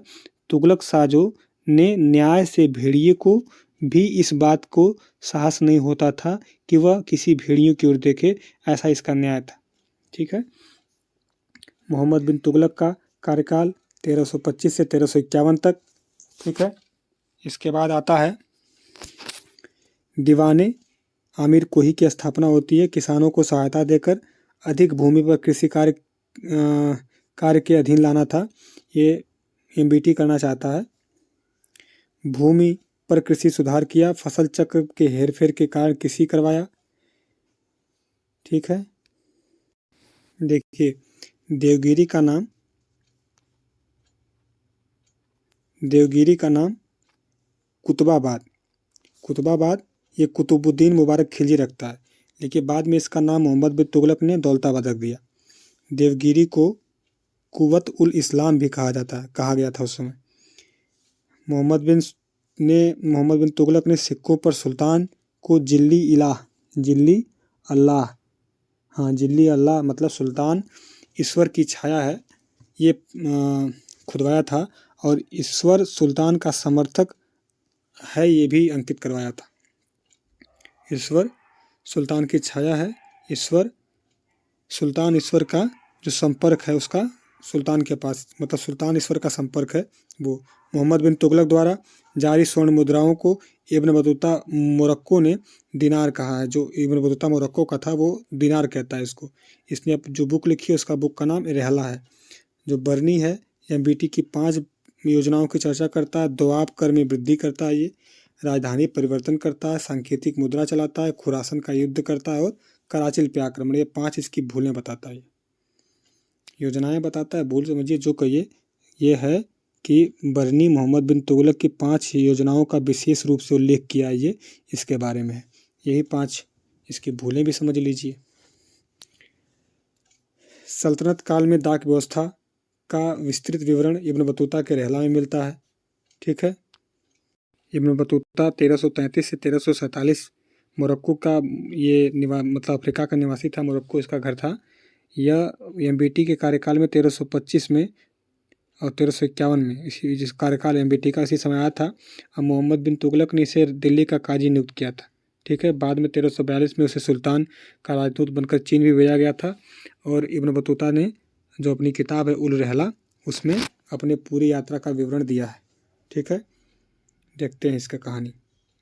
तुगलक साजों ने न्याय से भेड़िए को भी इस बात को साहस नहीं होता था कि वह किसी भेड़ियों की ओर देखे। ऐसा इसका न्याय था। ठीक है। मोहम्मद बिन तुगलक का कार्यकाल 1325 से 1351 तक। ठीक है। इसके बाद आता है दीवाने आमिर कोही की स्थापना होती है। किसानों को सहायता देकर अधिक भूमि पर कृषि कार्य के अधीन लाना था। ये एमबीटी करना चाहता है। भूमि पर कृषि सुधार किया। फसल चक्र के हेरफेर के कारण कृषि करवाया। ठीक है। देखिए देवगिरी का नाम कुतुबाबाद ये कुतुबुद्दीन मुबारक खिलजी रखता है, लेकिन बाद में इसका नाम मोहम्मद बिन तुगलक ने दौलताबाद रख दिया। देवगिरी को कुवत उल इस्लाम भी कहा गया था उस समय। मोहम्मद बिन तुगलक ने सिक्कों पर सुल्तान को जिल्ली अल्लाह मतलब सुल्तान ईश्वर की छाया है ये खुदवाया था, और ईश्वर सुल्तान का समर्थक है ये भी अंकित करवाया था। ईश्वर सुल्तान की छाया है, सुल्तान ईश्वर का जो संपर्क है उसका सुल्तान के पास, मतलब सुल्तान ईश्वर का संपर्क है वो। मोहम्मद बिन तुगलक द्वारा जारी स्वर्ण मुद्राओं को इब्न बतूता मोरक्को ने दिनार कहा है। जो इब्न बतूता मोरक्को का था वो दिनार कहता है इसको। इसने जो बुक लिखी है उसका बुक का नाम रहला है। जो बरनी है एमबीटी की 5 योजनाओं की चर्चा करता है। दोआब कर में वृद्धि करता है, ये राजधानी परिवर्तन करता है, सांकेतिक मुद्रा चलाता है, खुरासन का युद्ध करता है और कराचिल पे आक्रमण, ये 5 इसकी भूलें बताता है, योजनाएं बताता है। भूल समझिए जो कहिए ये है कि बरनी मोहम्मद बिन तुगलक की 5 योजनाओं का विशेष रूप से उल्लेख किया है, ये इसके बारे में है। यही 5 इसकी भूलें भी समझ लीजिए। सल्तनत काल में डाक व्यवस्था का विस्तृत विवरण इब्न बतूता के रहला में मिलता है। ठीक है, इब्न बतूता 1333 से 1347 मोरक्को का ये मतलब अफ्रीका का निवासी था। मोरक्को इसका घर था। यह एमबीटी के कार्यकाल में 1325 में और 1351 में इसी जिस कार्यकाल एमबीटी का इसी समय आया था। अब मोहम्मद बिन तुगलक ने इसे दिल्ली का काजी नियुक्त किया था। ठीक है, बाद में 1342 में उसे सुल्तान का राजदूत बनकर चीन भी भेजा गया था। और इब्न बतूता ने जो अपनी किताब है उल रहला उसमें अपने पूरी यात्रा का विवरण दिया है। ठीक है, देखते हैं इसका कहानी।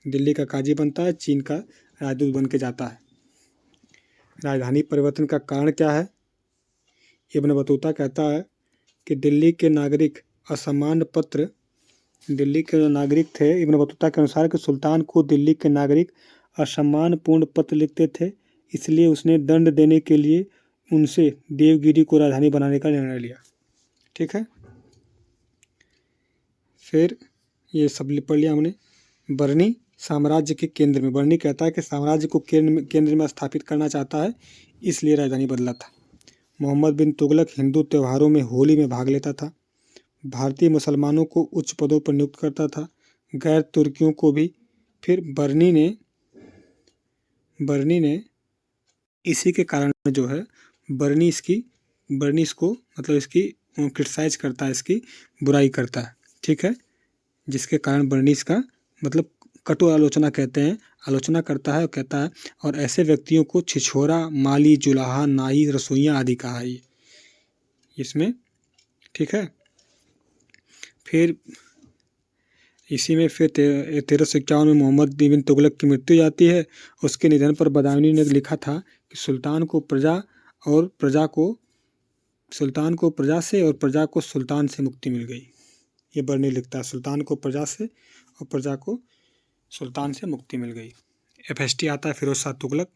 दिल्ली का काजी बनता है, चीन का राजदूत बन के जाता है। राजधानी परिवर्तन का कारण क्या है? इब्न बतूता कहता है कि दिल्ली के नागरिक असामान्य पत्र, दिल्ली के जो नागरिक थे इब्न बतूता के अनुसार कि सुल्तान को दिल्ली के नागरिक असम्मानपूर्ण पत्र लिखते थे, इसलिए उसने दंड देने के लिए उनसे देवगिरी को राजधानी बनाने का निर्णय लिया। ठीक है, फिर ये सब पढ़ लिया हमने। बरनी साम्राज्य के केंद्र में, बरनी कहता है कि साम्राज्य को केंद्र में स्थापित करना चाहता है, इसलिए राजधानी बदला था। मोहम्मद बिन तुगलक हिंदू त्योहारों में होली में भाग लेता था। भारतीय मुसलमानों को उच्च पदों पर नियुक्त करता था, गैर तुर्कियों को भी। फिर बरनी ने इसी के कारण जो है बरनी इसको मतलब इसकी क्रिटिसाइज करता है, इसकी बुराई करता है। ठीक है, जिसके कारण बरनी इसका मतलब कटु आलोचना कहते हैं, आलोचना करता है और कहता है और ऐसे व्यक्तियों को छिछोरा, माली, जुलाहा, नाई, रसोइया आदि कहा है इसमें। ठीक है, फिर इसी में फिर 1351 में मोहम्मद बिन तुगलक की मृत्यु जाती है। उसके निधन पर बदायूनी ने लिखा था कि सुल्तान को प्रजा से और प्रजा को सुल्तान से मुक्ति मिल गई। ये बरनी लिखता है, सुल्तान को प्रजा से और प्रजा को सुल्तान से मुक्ति मिल गई। एफएसटी आता है फिरोज शाह तुगलक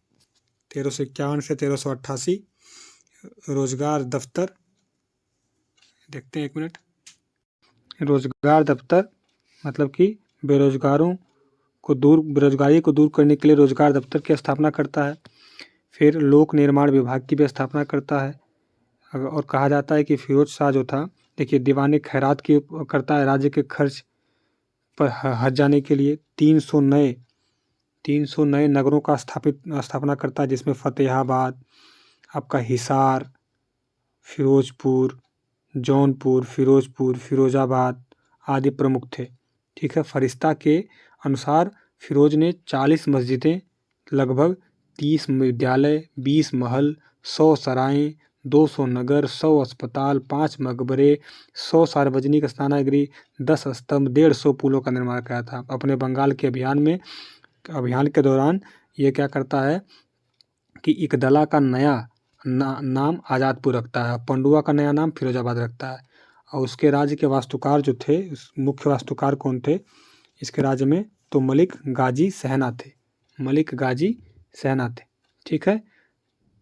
1351 से 1388। रोजगार दफ्तर देखते हैं, 1 मिनट। रोजगार दफ्तर मतलब कि बेरोजगारी को दूर करने के लिए रोजगार दफ्तर की स्थापना करता है। फिर लोक निर्माण विभाग की भी स्थापना करता है। और कहा जाता है कि फिरोज शाह जो था, देखिए, दीवाने खैरात की करता है राज्य के खर्च पर हज जाने के लिए। 300 नए नगरों का स्थापना करता है, जिसमें फतेहाबाद, आपका हिसार, फिरोजपुर, जौनपुर, फिरोजाबाद आदि प्रमुख थे। ठीक है, फरिश्ता के अनुसार फिरोज ने 40 मस्जिदें, लगभग 30 विद्यालय, 20 महल, 100 सराएं, 200 नगर, 100 अस्पताल, 5 मकबरे, 100 सार्वजनिक स्नानगृह, 10 स्तंभ, 150 पुलों का निर्माण किया था। अपने बंगाल के अभियान के दौरान ये क्या करता है कि इकदला का नया नाम आज़ादपुर रखता है, पंडुआ का नया नाम फिरोजाबाद रखता है। और उसके राज्य के वास्तुकार जो थे, मुख्य वास्तुकार कौन थे इसके राज्य में? तो मलिक गाजी सहना थे। ठीक है,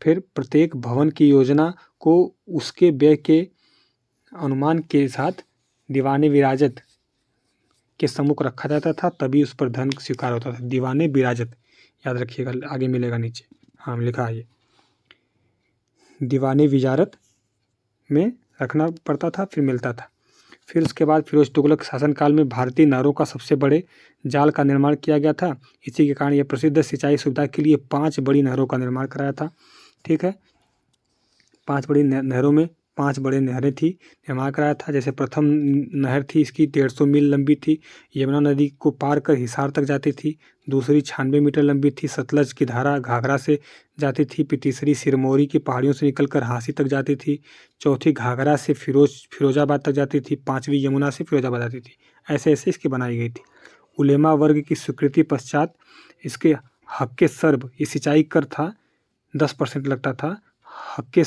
फिर प्रत्येक भवन की योजना को उसके व्यय के अनुमान के साथ दीवाने विराजत के सम्मुख रखा जाता था, तभी उस पर धन स्वीकार होता था। दीवाने विराजत याद रखिएगा, आगे मिलेगा नीचे, हाँ लिखा है ये। दीवाने विजारत में रखना पड़ता था, फिर मिलता था। फिर उसके बाद फिरोज तुगलक शासनकाल में भारतीय नहरों का सबसे बड़े जाल का निर्माण किया गया था। इसी के कारण यह प्रसिद्ध सिंचाई सुविधा के लिए 5 बड़ी नहरों का निर्माण कराया था। ठीक है, 5 बड़ी नहरों में 5 बड़े नहरें थी, निर्माण कराया था। जैसे प्रथम नहर थी, इसकी 150 मील लंबी थी, यमुना नदी को पार कर हिसार तक जाती थी। दूसरी 96 मीटर लंबी थी, सतलज की धारा घाघरा से जाती थी। फिर तीसरी सिरमौरी की पहाड़ियों से निकलकर हांसी तक जाती थी। चौथी घाघरा से फिरोजाबाद तक जाती थी। 5वीं यमुना से फिरोजाबाद आती थी। ऐसे ऐसे इसकी बनाई गई थी। उलेमा वर्ग की स्वीकृति पश्चात इसके हक्के सर्ब, ये सिंचाई कर था 10% लगता था। हक्के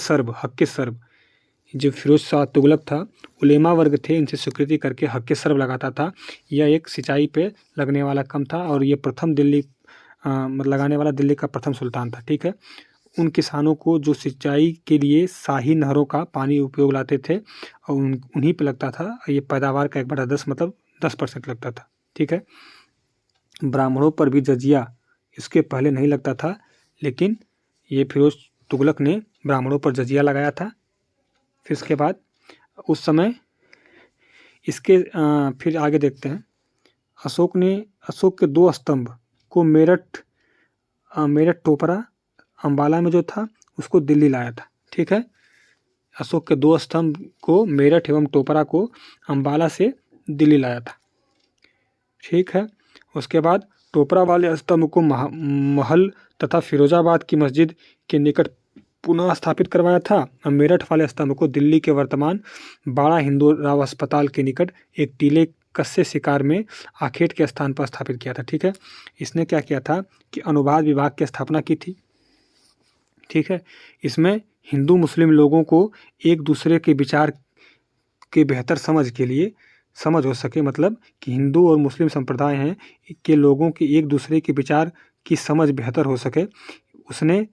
सर्ब जो फिरोज शाह तुगलक था, उलेमा वर्ग थे, इनसे स्वीकृति करके हक्के सर्ब लगाता था। यह एक सिंचाई पे लगने वाला कम था और ये प्रथम दिल्ली लगाने वाला दिल्ली का प्रथम सुल्तान था। ठीक है, उन किसानों को जो सिंचाई के लिए शाही नहरों का पानी उपयोग लाते थे और उन्हीं पे लगता था। ये पैदावार का 1/10 मतलब 10% लगता था। ठीक है, ब्राह्मणों पर भी जजिया इसके पहले नहीं लगता था, लेकिन ये फिरोज तुगलक ने ब्राह्मणों पर जजिया लगाया था। फिर इसके बाद उस समय इसके फिर आगे देखते हैं। अशोक के 2 स्तंभ को मेरठ टोपरा अम्बाला में जो था उसको दिल्ली लाया था। ठीक है, अशोक के 2 स्तंभ को मेरठ एवं टोपरा को अम्बाला से दिल्ली लाया था। ठीक है, उसके बाद टोपरा वाले स्तंभ को महल तथा फिरोजाबाद की मस्जिद के निकट पुनः स्थापित करवाया था और मेरठ वाले स्तंभ को दिल्ली के वर्तमान बाड़ा हिंदू राव अस्पताल के निकट एक टीले कस्से शिकार में आखेट के स्थान पर स्थापित किया था। ठीक है, इसने क्या किया था कि अनुवाद विभाग की स्थापना की थी। ठीक है, इसमें हिंदू मुस्लिम लोगों को एक दूसरे के विचार के बेहतर समझ हो सके, मतलब कि हिंदू और मुस्लिम संप्रदाय हैं के लोगों की एक दूसरे के विचार की समझ बेहतर हो सके, उसने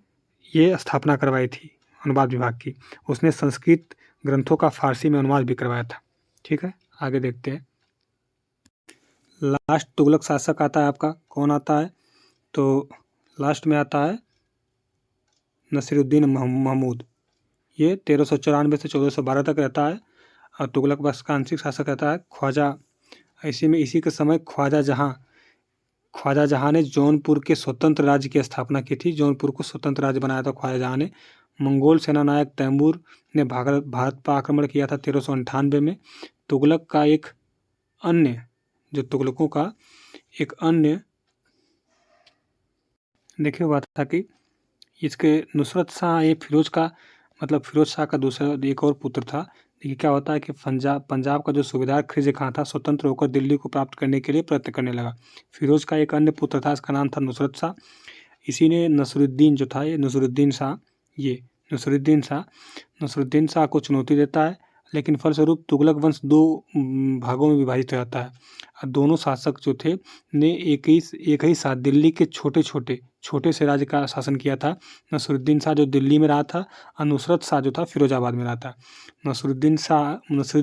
ये स्थापना करवाई थी अनुवाद विभाग की। उसने संस्कृत ग्रंथों का फारसी में अनुवाद भी करवाया था। ठीक है, आगे देखते हैं। लास्ट तुगलक शासक आता है आपका, कौन आता है? तो लास्ट में आता है नसीरुद्दीन महमूद। ये 1394 से 1412 तक रहता है और तुगलक वंश का आंशिक शासक रहता है ख्वाजा। इसी के समय ख्वाजा जहाँ ने जौनपुर के स्वतंत्र राज्य की स्थापना की थी। जौनपुर को स्वतंत्र राज्य बनाया था ख्वाजा जहाँ ने। मंगोल सेनानायक तैमूर ने भारत पर आक्रमण किया था 1398 में। तुगलक का एक अन्य तुगलकों का एक अन्य देखे हुआ था कि इसके नुसरत शाह, ये फिरोज शाह का दूसरा एक और पुत्र था। देखिए क्या होता है कि पंजाब का जो सूबेदार खिज़र खां था, स्वतंत्र होकर दिल्ली को प्राप्त करने के लिए प्रयत्न करने लगा। फिरोज का एक अन्य पुत्र था, इसका नाम था नुसरत शाह। इसी ने नसरुद्दीन शाह को चुनौती देता है, लेकिन फलस्वरूप तुगलक वंश 2 भागों में विभाजित हो जाता है। दोनों शासक जो थे ने एक ही साथ दिल्ली के छोटे से राज्य का शासन किया था। नसरुद्दीन शाह जो दिल्ली में रहा था और नुसरत शाह जो था फिरोजाबाद में रहा था। नसरुद्दीन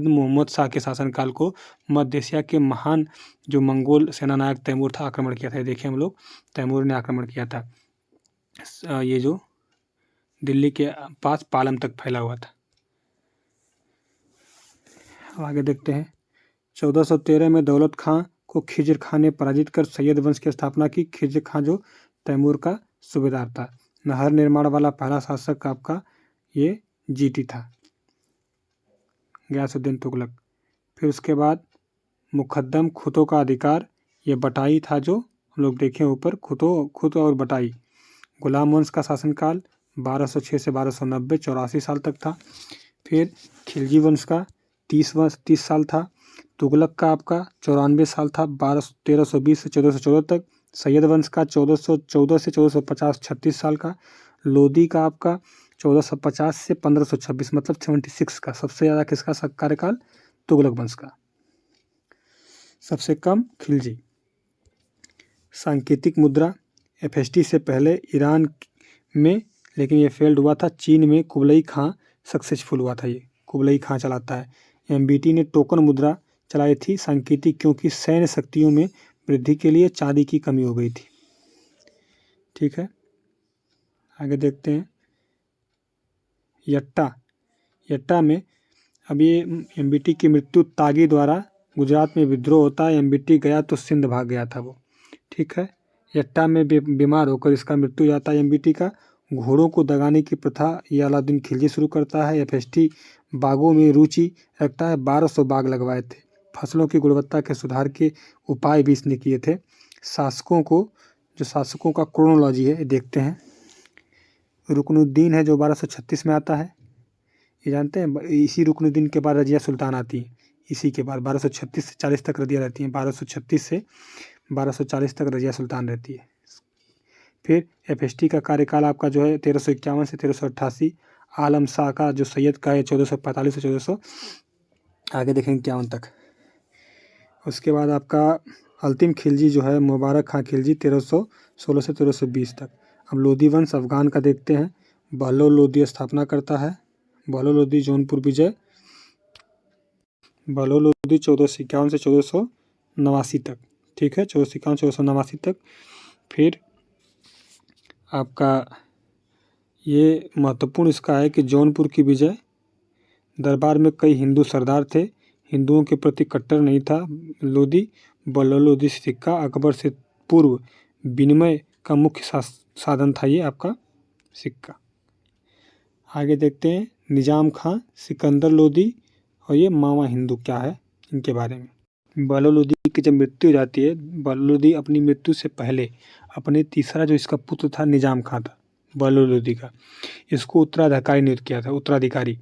मोहम्मद शाह के शासनकाल को मध्य एशिया के महान जो मंगोल सेनानायक तैमूर था आक्रमण किया था। देखिए हम लोग, तैमूर ने आक्रमण किया था। ये जो दिल्ली के पास पालम तक फैला हुआ था। अब आगे देखते हैं। 1413 में दौलत खां को खिज़र खां ने पराजित कर सैयद वंश की स्थापना की। खिज़र खां जो तैमूर का सूबेदार था। नहर निर्माण वाला पहला शासक आपका ये जीटी था, गयासुद्दीन तुगलक। फिर उसके बाद मुकद्दम खुतो का अधिकार, ये बटाई था जो हम लोग देखें ऊपर, खुतो और बटाई। गुलाम वंश का शासनकाल 1206 से 1290 84 साल तक था। फिर खिलजी वंश का 30 साल था। तुगलक का आपका 94 साल था 1320 से 1414 तक। सैयद वंश का 1414 से 1450 36 साल का। लोदी का आपका 1450 से 1526 मतलब 76 का। सबसे ज़्यादा किसका कार्यकाल? तुगलक वंश का। सबसे कम खिलजी। सांकेतिक मुद्रा FST से पहले ईरान में, लेकिन ये फेल्ड हुआ था। चीन में कुबलई खां सक्सेसफुल हुआ था। ये कुबलई खां चलाता है। MBT ने टोकन मुद्रा चलाई थी सांकेतिक, क्योंकि सैन्य शक्तियों में वृद्धि के लिए चांदी की कमी हो गई थी। ठीक है, आगे देखते हैं। यट्टा में अब ये एमबीटी की मृत्यु तागी द्वारा गुजरात में विद्रोह होता है, एमबीटी गया तो सिंध भाग गया था वो, ठीक है। यट्टा में बीमार होकर इसका मृत्यु हो जाता है एमबीटी का। घोड़ों को दगाने की प्रथा ये अलाउद्दीन खिलजी शुरू करता है। एफएसटी बागों में रुचि रखता है, 1200 बाग लगवाए थे। फसलों की गुणवत्ता के सुधार के उपाय भी इसने किए थे। शासकों का क्रोनोलॉजी है, देखते हैं। रुकनुद्दीन है जो 1236 में आता है, ये जानते हैं। इसी रुकनुद्दीन के बाद रजिया सुल्तान आती है, इसी के बाद 1236 से 40 तक रजिया रहती है। 1236 से 1240 तक रजिया सुल्तान रहती है। फिर एफएसटी का कार्यकाल आपका जो है 1351 से 1388। आलम शाह का जो सैयद का है 1445 से 1400 आगे देखेंगे 51 तक। उसके बाद आपका अंतिम खिलजी जो है मुबारक खां खिलजी 1316 से 1320 तक। अब लोधी वंश अफगान का देखते हैं। बहलोल लोधी स्थापना करता है। बहलोल लोधी जौनपुर विजय। बहलोल लोधी 1451 से 1489 तक, ठीक है, 1451 1489 तक। फिर आपका ये महत्वपूर्ण इसका है कि जौनपुर की विजय। दरबार में कई हिंदू सरदार थे, हिंदुओं के प्रति कट्टर नहीं था लोधी। बहलोल लोधी सिक्का अकबर से पूर्व विनिमय का मुख्य साधन था ये आपका सिक्का। आगे देखते हैं निजाम खां, सिकंदर लोधी और ये मामा हिंदू क्या है इनके बारे में। बहलोल लोधी की जब मृत्यु हो जाती है, बहलोल लोधी अपनी मृत्यु से पहले अपने तीसरा जो इसका पुत्र था निजाम खां था बहलोल लोधी का, इसको उत्तराधिकारी नियुक्त किया था, उत्तराधिकारी।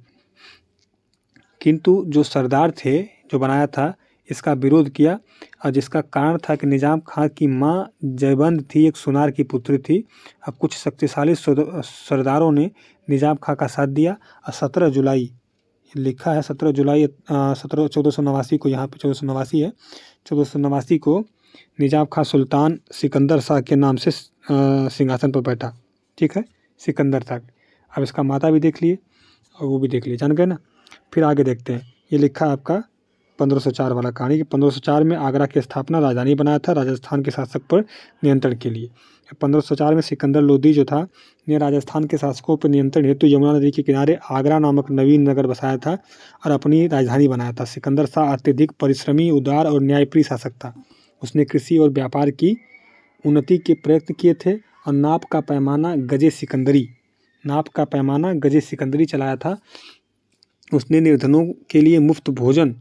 किंतु जो सरदार थे जो बनाया था इसका विरोध किया, और जिसका कारण था कि निजाम खां की माँ जयबंद थी, एक सुनार की पुत्री थी। अब कुछ शक्तिशाली सरदारों ने निजाम खां का साथ दिया और 17 जुलाई लिखा है, 17 जुलाई 1489 को, यहाँ पे 1489 है, 1489 को निजाम खां सुल्तान सिकंदर शाह के नाम से सिंहासन पर बैठा, ठीक है, सिकंदर शाह। अब इसका माता भी देख लिए और वो भी देख लिए, जान गए ना। फिर आगे देखते हैं, ये लिखा है आपका 1504 वाला कहानी कि 1504 में आगरा की स्थापना राजधानी बनाया था राजस्थान के शासक पर नियंत्रण के लिए। 1504 में सिकंदर लोधी जो था ने राजस्थान के शासकों पर नियंत्रण हेतु यमुना नदी के किनारे आगरा नामक नवीन नगर बसाया था और अपनी राजधानी बनाया था। सिकंदर शाह अत्यधिक परिश्रमी, उदार और न्यायप्रिय शासक था। उसने कृषि और व्यापार की उन्नति के प्रयत्न किए थे और नाप का पैमाना गजे सिकंदरी चलाया था। उसने निर्धनों के लिए मुफ्त भोजन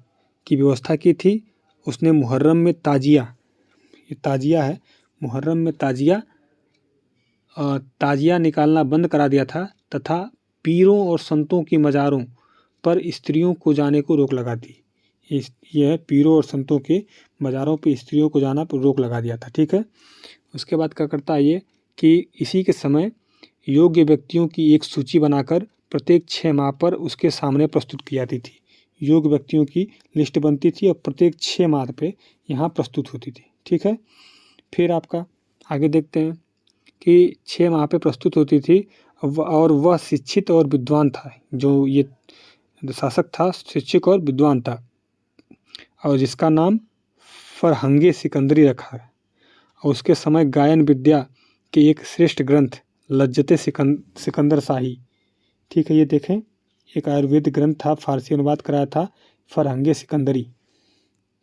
की व्यवस्था की थी। उसने मुहर्रम में ताजिया, ये ताजिया है, मुहर्रम में ताजिया निकालना बंद करा दिया था तथा पीरों और संतों की मज़ारों पर स्त्रियों को जाने को रोक लगा दी। यह पीरों और संतों के मज़ारों पर स्त्रियों को जाना पर रोक लगा दिया था, ठीक है। उसके बाद क्या करता है ये कि इसी के समय योग्य व्यक्तियों की एक सूची बनाकर प्रत्येक 6 माह पर उसके सामने प्रस्तुत की जाती थी। योग्य व्यक्तियों की लिस्ट बनती थी और प्रत्येक 6 माह पे यहाँ प्रस्तुत होती थी, ठीक है। फिर आपका आगे देखते हैं कि 6 माह पे प्रस्तुत होती थी और वह शिक्षित और विद्वान था। जो ये शासक था शिक्षित और विद्वान था और जिसका नाम फरहंगे सिकंदरी रखा है। और उसके समय गायन विद्या के एक श्रेष्ठ ग्रंथ लज्जते सिकंदर शाही, ठीक है, ये देखें, एक आयुर्वेद ग्रंथ था, फारसी अनुवाद कराया था फरहंगे सिकंदरी,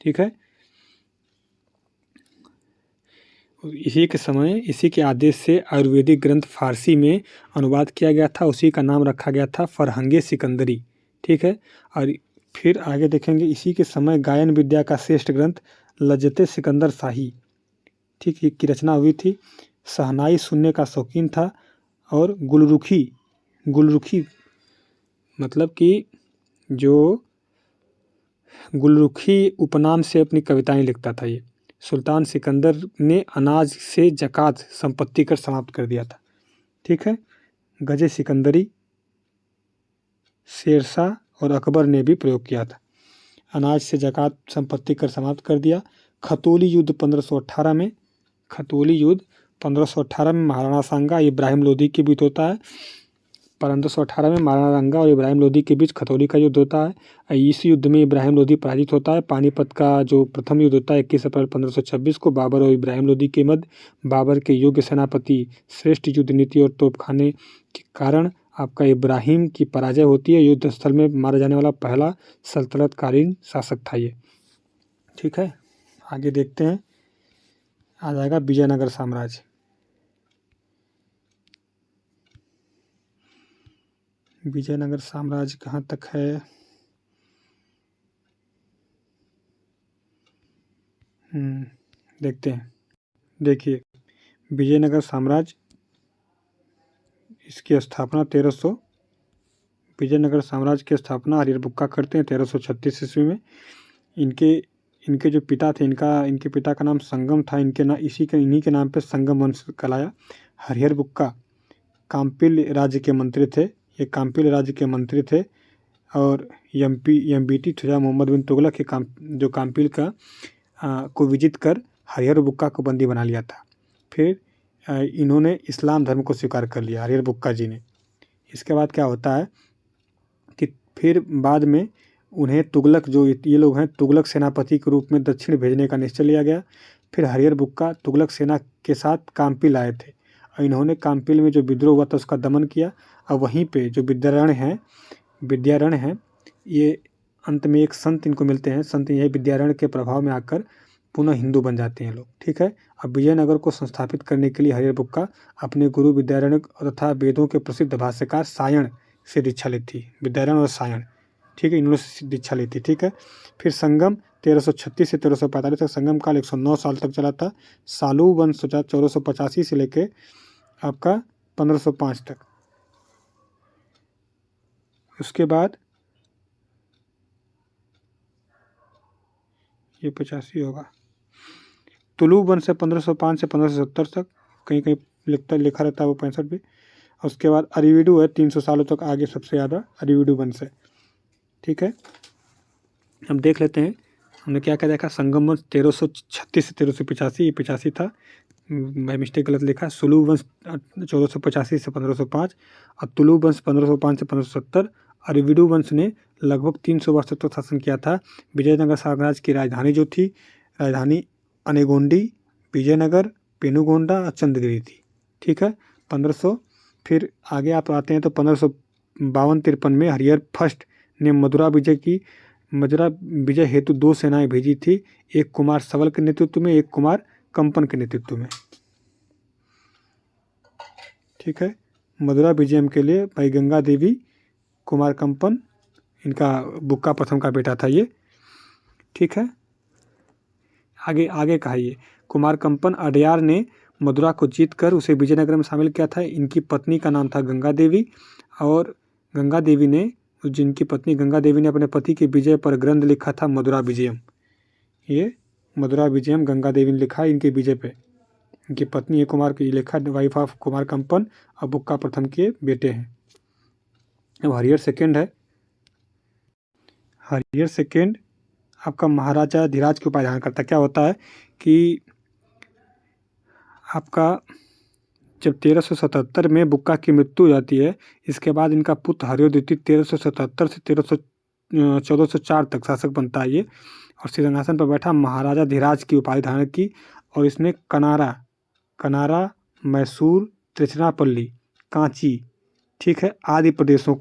ठीक है। इसी के आदेश से आयुर्वेदिक ग्रंथ फारसी में अनुवाद किया गया था, उसी का नाम रखा गया था फरहंगे सिकंदरी, ठीक है। और फिर आगे देखेंगे इसी के समय गायन विद्या का श्रेष्ठ ग्रंथ लज्जते सिकंदर शाही, ठीक, की रचना हुई थी। शहनाई सुनने का शौकीन था और गुलरुखी मतलब कि जो गुलरुखी उपनाम से अपनी कविताएं लिखता था। ये सुल्तान सिकंदर ने अनाज से ज़कात संपत्ति कर समाप्त कर दिया था, ठीक है। गजे सिकंदरी शेरशाह और अकबर ने भी प्रयोग किया था। अनाज से ज़कात संपत्ति कर समाप्त कर दिया। खतौली युद्ध 1518 में महाराणा सांगा इब्राहिम लोधी के बीच होता है। 1518 में महाराणा सांगा और इब्राहिम लोधी के बीच खतौली का युद्ध होता है। इस युद्ध में इब्राहिम लोधी पराजित होता है। पानीपत का जो प्रथम युद्ध होता है 21 अप्रैल 1526 को बाबर और इब्राहिम लोधी के मध्य। बाबर के योग्य सेनापति, श्रेष्ठ युद्ध नीति और तोपखाने के कारण आपका इब्राहिम की पराजय होती है, युद्ध स्थल में मारा जाने वाला पहला सल्तनतकालीन शासक था ये। ठीक है, आगे देखते हैं। आ जाएगा विजयनगर साम्राज्य। विजयनगर साम्राज्य कहाँ तक है? देखते हैं। देखिए, विजयनगर साम्राज्य, इसकी स्थापना 1300, विजयनगर साम्राज्य की स्थापना हरिहर बुक्का करते हैं 1336 ईस्वी में। इनके जो पिता थे, इनके पिता का नाम संगम था। इन्हीं के नाम पे संगम वंश कहलाया। हरिहर बुक्का काम्पिल राज्य के मंत्री थे। ये काम्पिल राज्य के मंत्री थे और एमबीटी ख्वाजा मोहम्मद बिन तुगलक के जो काम्पिल को विजित कर हरिहर बुक्का को बंदी बना लिया था। फिर इन्होंने इस्लाम धर्म को स्वीकार कर लिया, हरिहर बुक्का जी ने। इसके बाद क्या होता है कि फिर बाद में उन्हें तुगलक, जो ये लोग हैं, तुगलक सेनापति के रूप में दक्षिण भेजने का निश्चय लिया गया। फिर हरिहर बुक्का तुगलक सेना के साथ काम्पिल आए थे और इन्होंने काम्पिल में जो विद्रोह हुआ था उसका दमन किया। और वहीं पे जो विद्यारण्य हैं, ये अंत में एक संत इनको मिलते हैं। संत यही विद्यारण्य के प्रभाव में आकर पुनः हिंदू बन जाते हैं लोग। ठीक है, अब विजयनगर को संस्थापित करने के लिए हरिहर बुक्का अपने गुरु विद्यारण्य तथा वेदों के प्रसिद्ध भाष्यकार सायण से दीक्षा ली थी। विद्यारण्य और सायण, ठीक है, इन्होंने दीक्षा ली थी। ठीक है, फिर संगम 1336 से 1345 तक संगम काल 109 साल तक चला था। सालू वंश 1485 से लेके आपका 1505 तक। उसके बाद ये 85 होगा। तुलु वंश से 1505 से 1570 तक, कहीं कहीं लिखा रहता है वो 65 भी। उसके बाद अरिविडु है 300 सालों तक आगे, सबसे ज़्यादा अरिविडु वंश है। ठीक है, हम देख लेते हैं हमने क्या क्या देखा। संगम वंश 1336 से 1385, ये 85 था, मैं मिस्टेक गलत लिखा। सुलु वंश 1485 से 1505 और तुलु वंश 1505 से 1570। अरिविडु वंश ने लगभग 300 वर्ष तक शासन किया था। विजयनगर साम्राज्य की राजधानी जो थी, राजधानी अनेगोंडी, विजयनगर, पेनुगोंडा और चंद्रगिरी थी। ठीक है, 1500, फिर आगे आप आते हैं तो 1552-53 में हरिहर फर्स्ट ने मदुरा विजय हेतु 2 सेनाएं भेजी थी, एक कुमार सवल के नेतृत्व में, एक कुमार कंपन के नेतृत्व में। ठीक है, मदुरा विजयम के लिए भाई गंगा देवी, कुमार कंपन, इनका बुक्का प्रथम का बेटा था ये। ठीक है, आगे कहा ये कुमार कंपन अडयार ने मदुरा को जीतकर उसे विजयनगर में शामिल किया था। इनकी पत्नी का नाम था गंगा देवी, और जिनकी पत्नी गंगा देवी ने अपने पति के विजय पर ग्रंथ लिखा था मदुरा विजयम। ये मदुरा विजयम गंगा देवी ने लिखा इनके विजय पे। इनकी पत्नी है कुमार की, लिखा वाइफ ऑफ कुमार कंपन और बुक्का प्रथम के बेटे हैं। अब हरिहर सेकेंड है। हरिहर सेकेंड आपका महाराजा धीराज के ऊपर ध्यान करता। क्या होता है कि आपका जब 1377 में बुक्का की मृत्यु हो जाती है, इसके बाद इनका पुत्र हरिहर द्वितीय 1377 से 1404 तक शासक बनता है ये, और सिंहासन पर बैठा महाराजा धीराज की उपाधि धारण की। और इसने कनारा, मैसूर, त्रिचनापल्ली, कांची, ठीक है, आदि प्रदेशों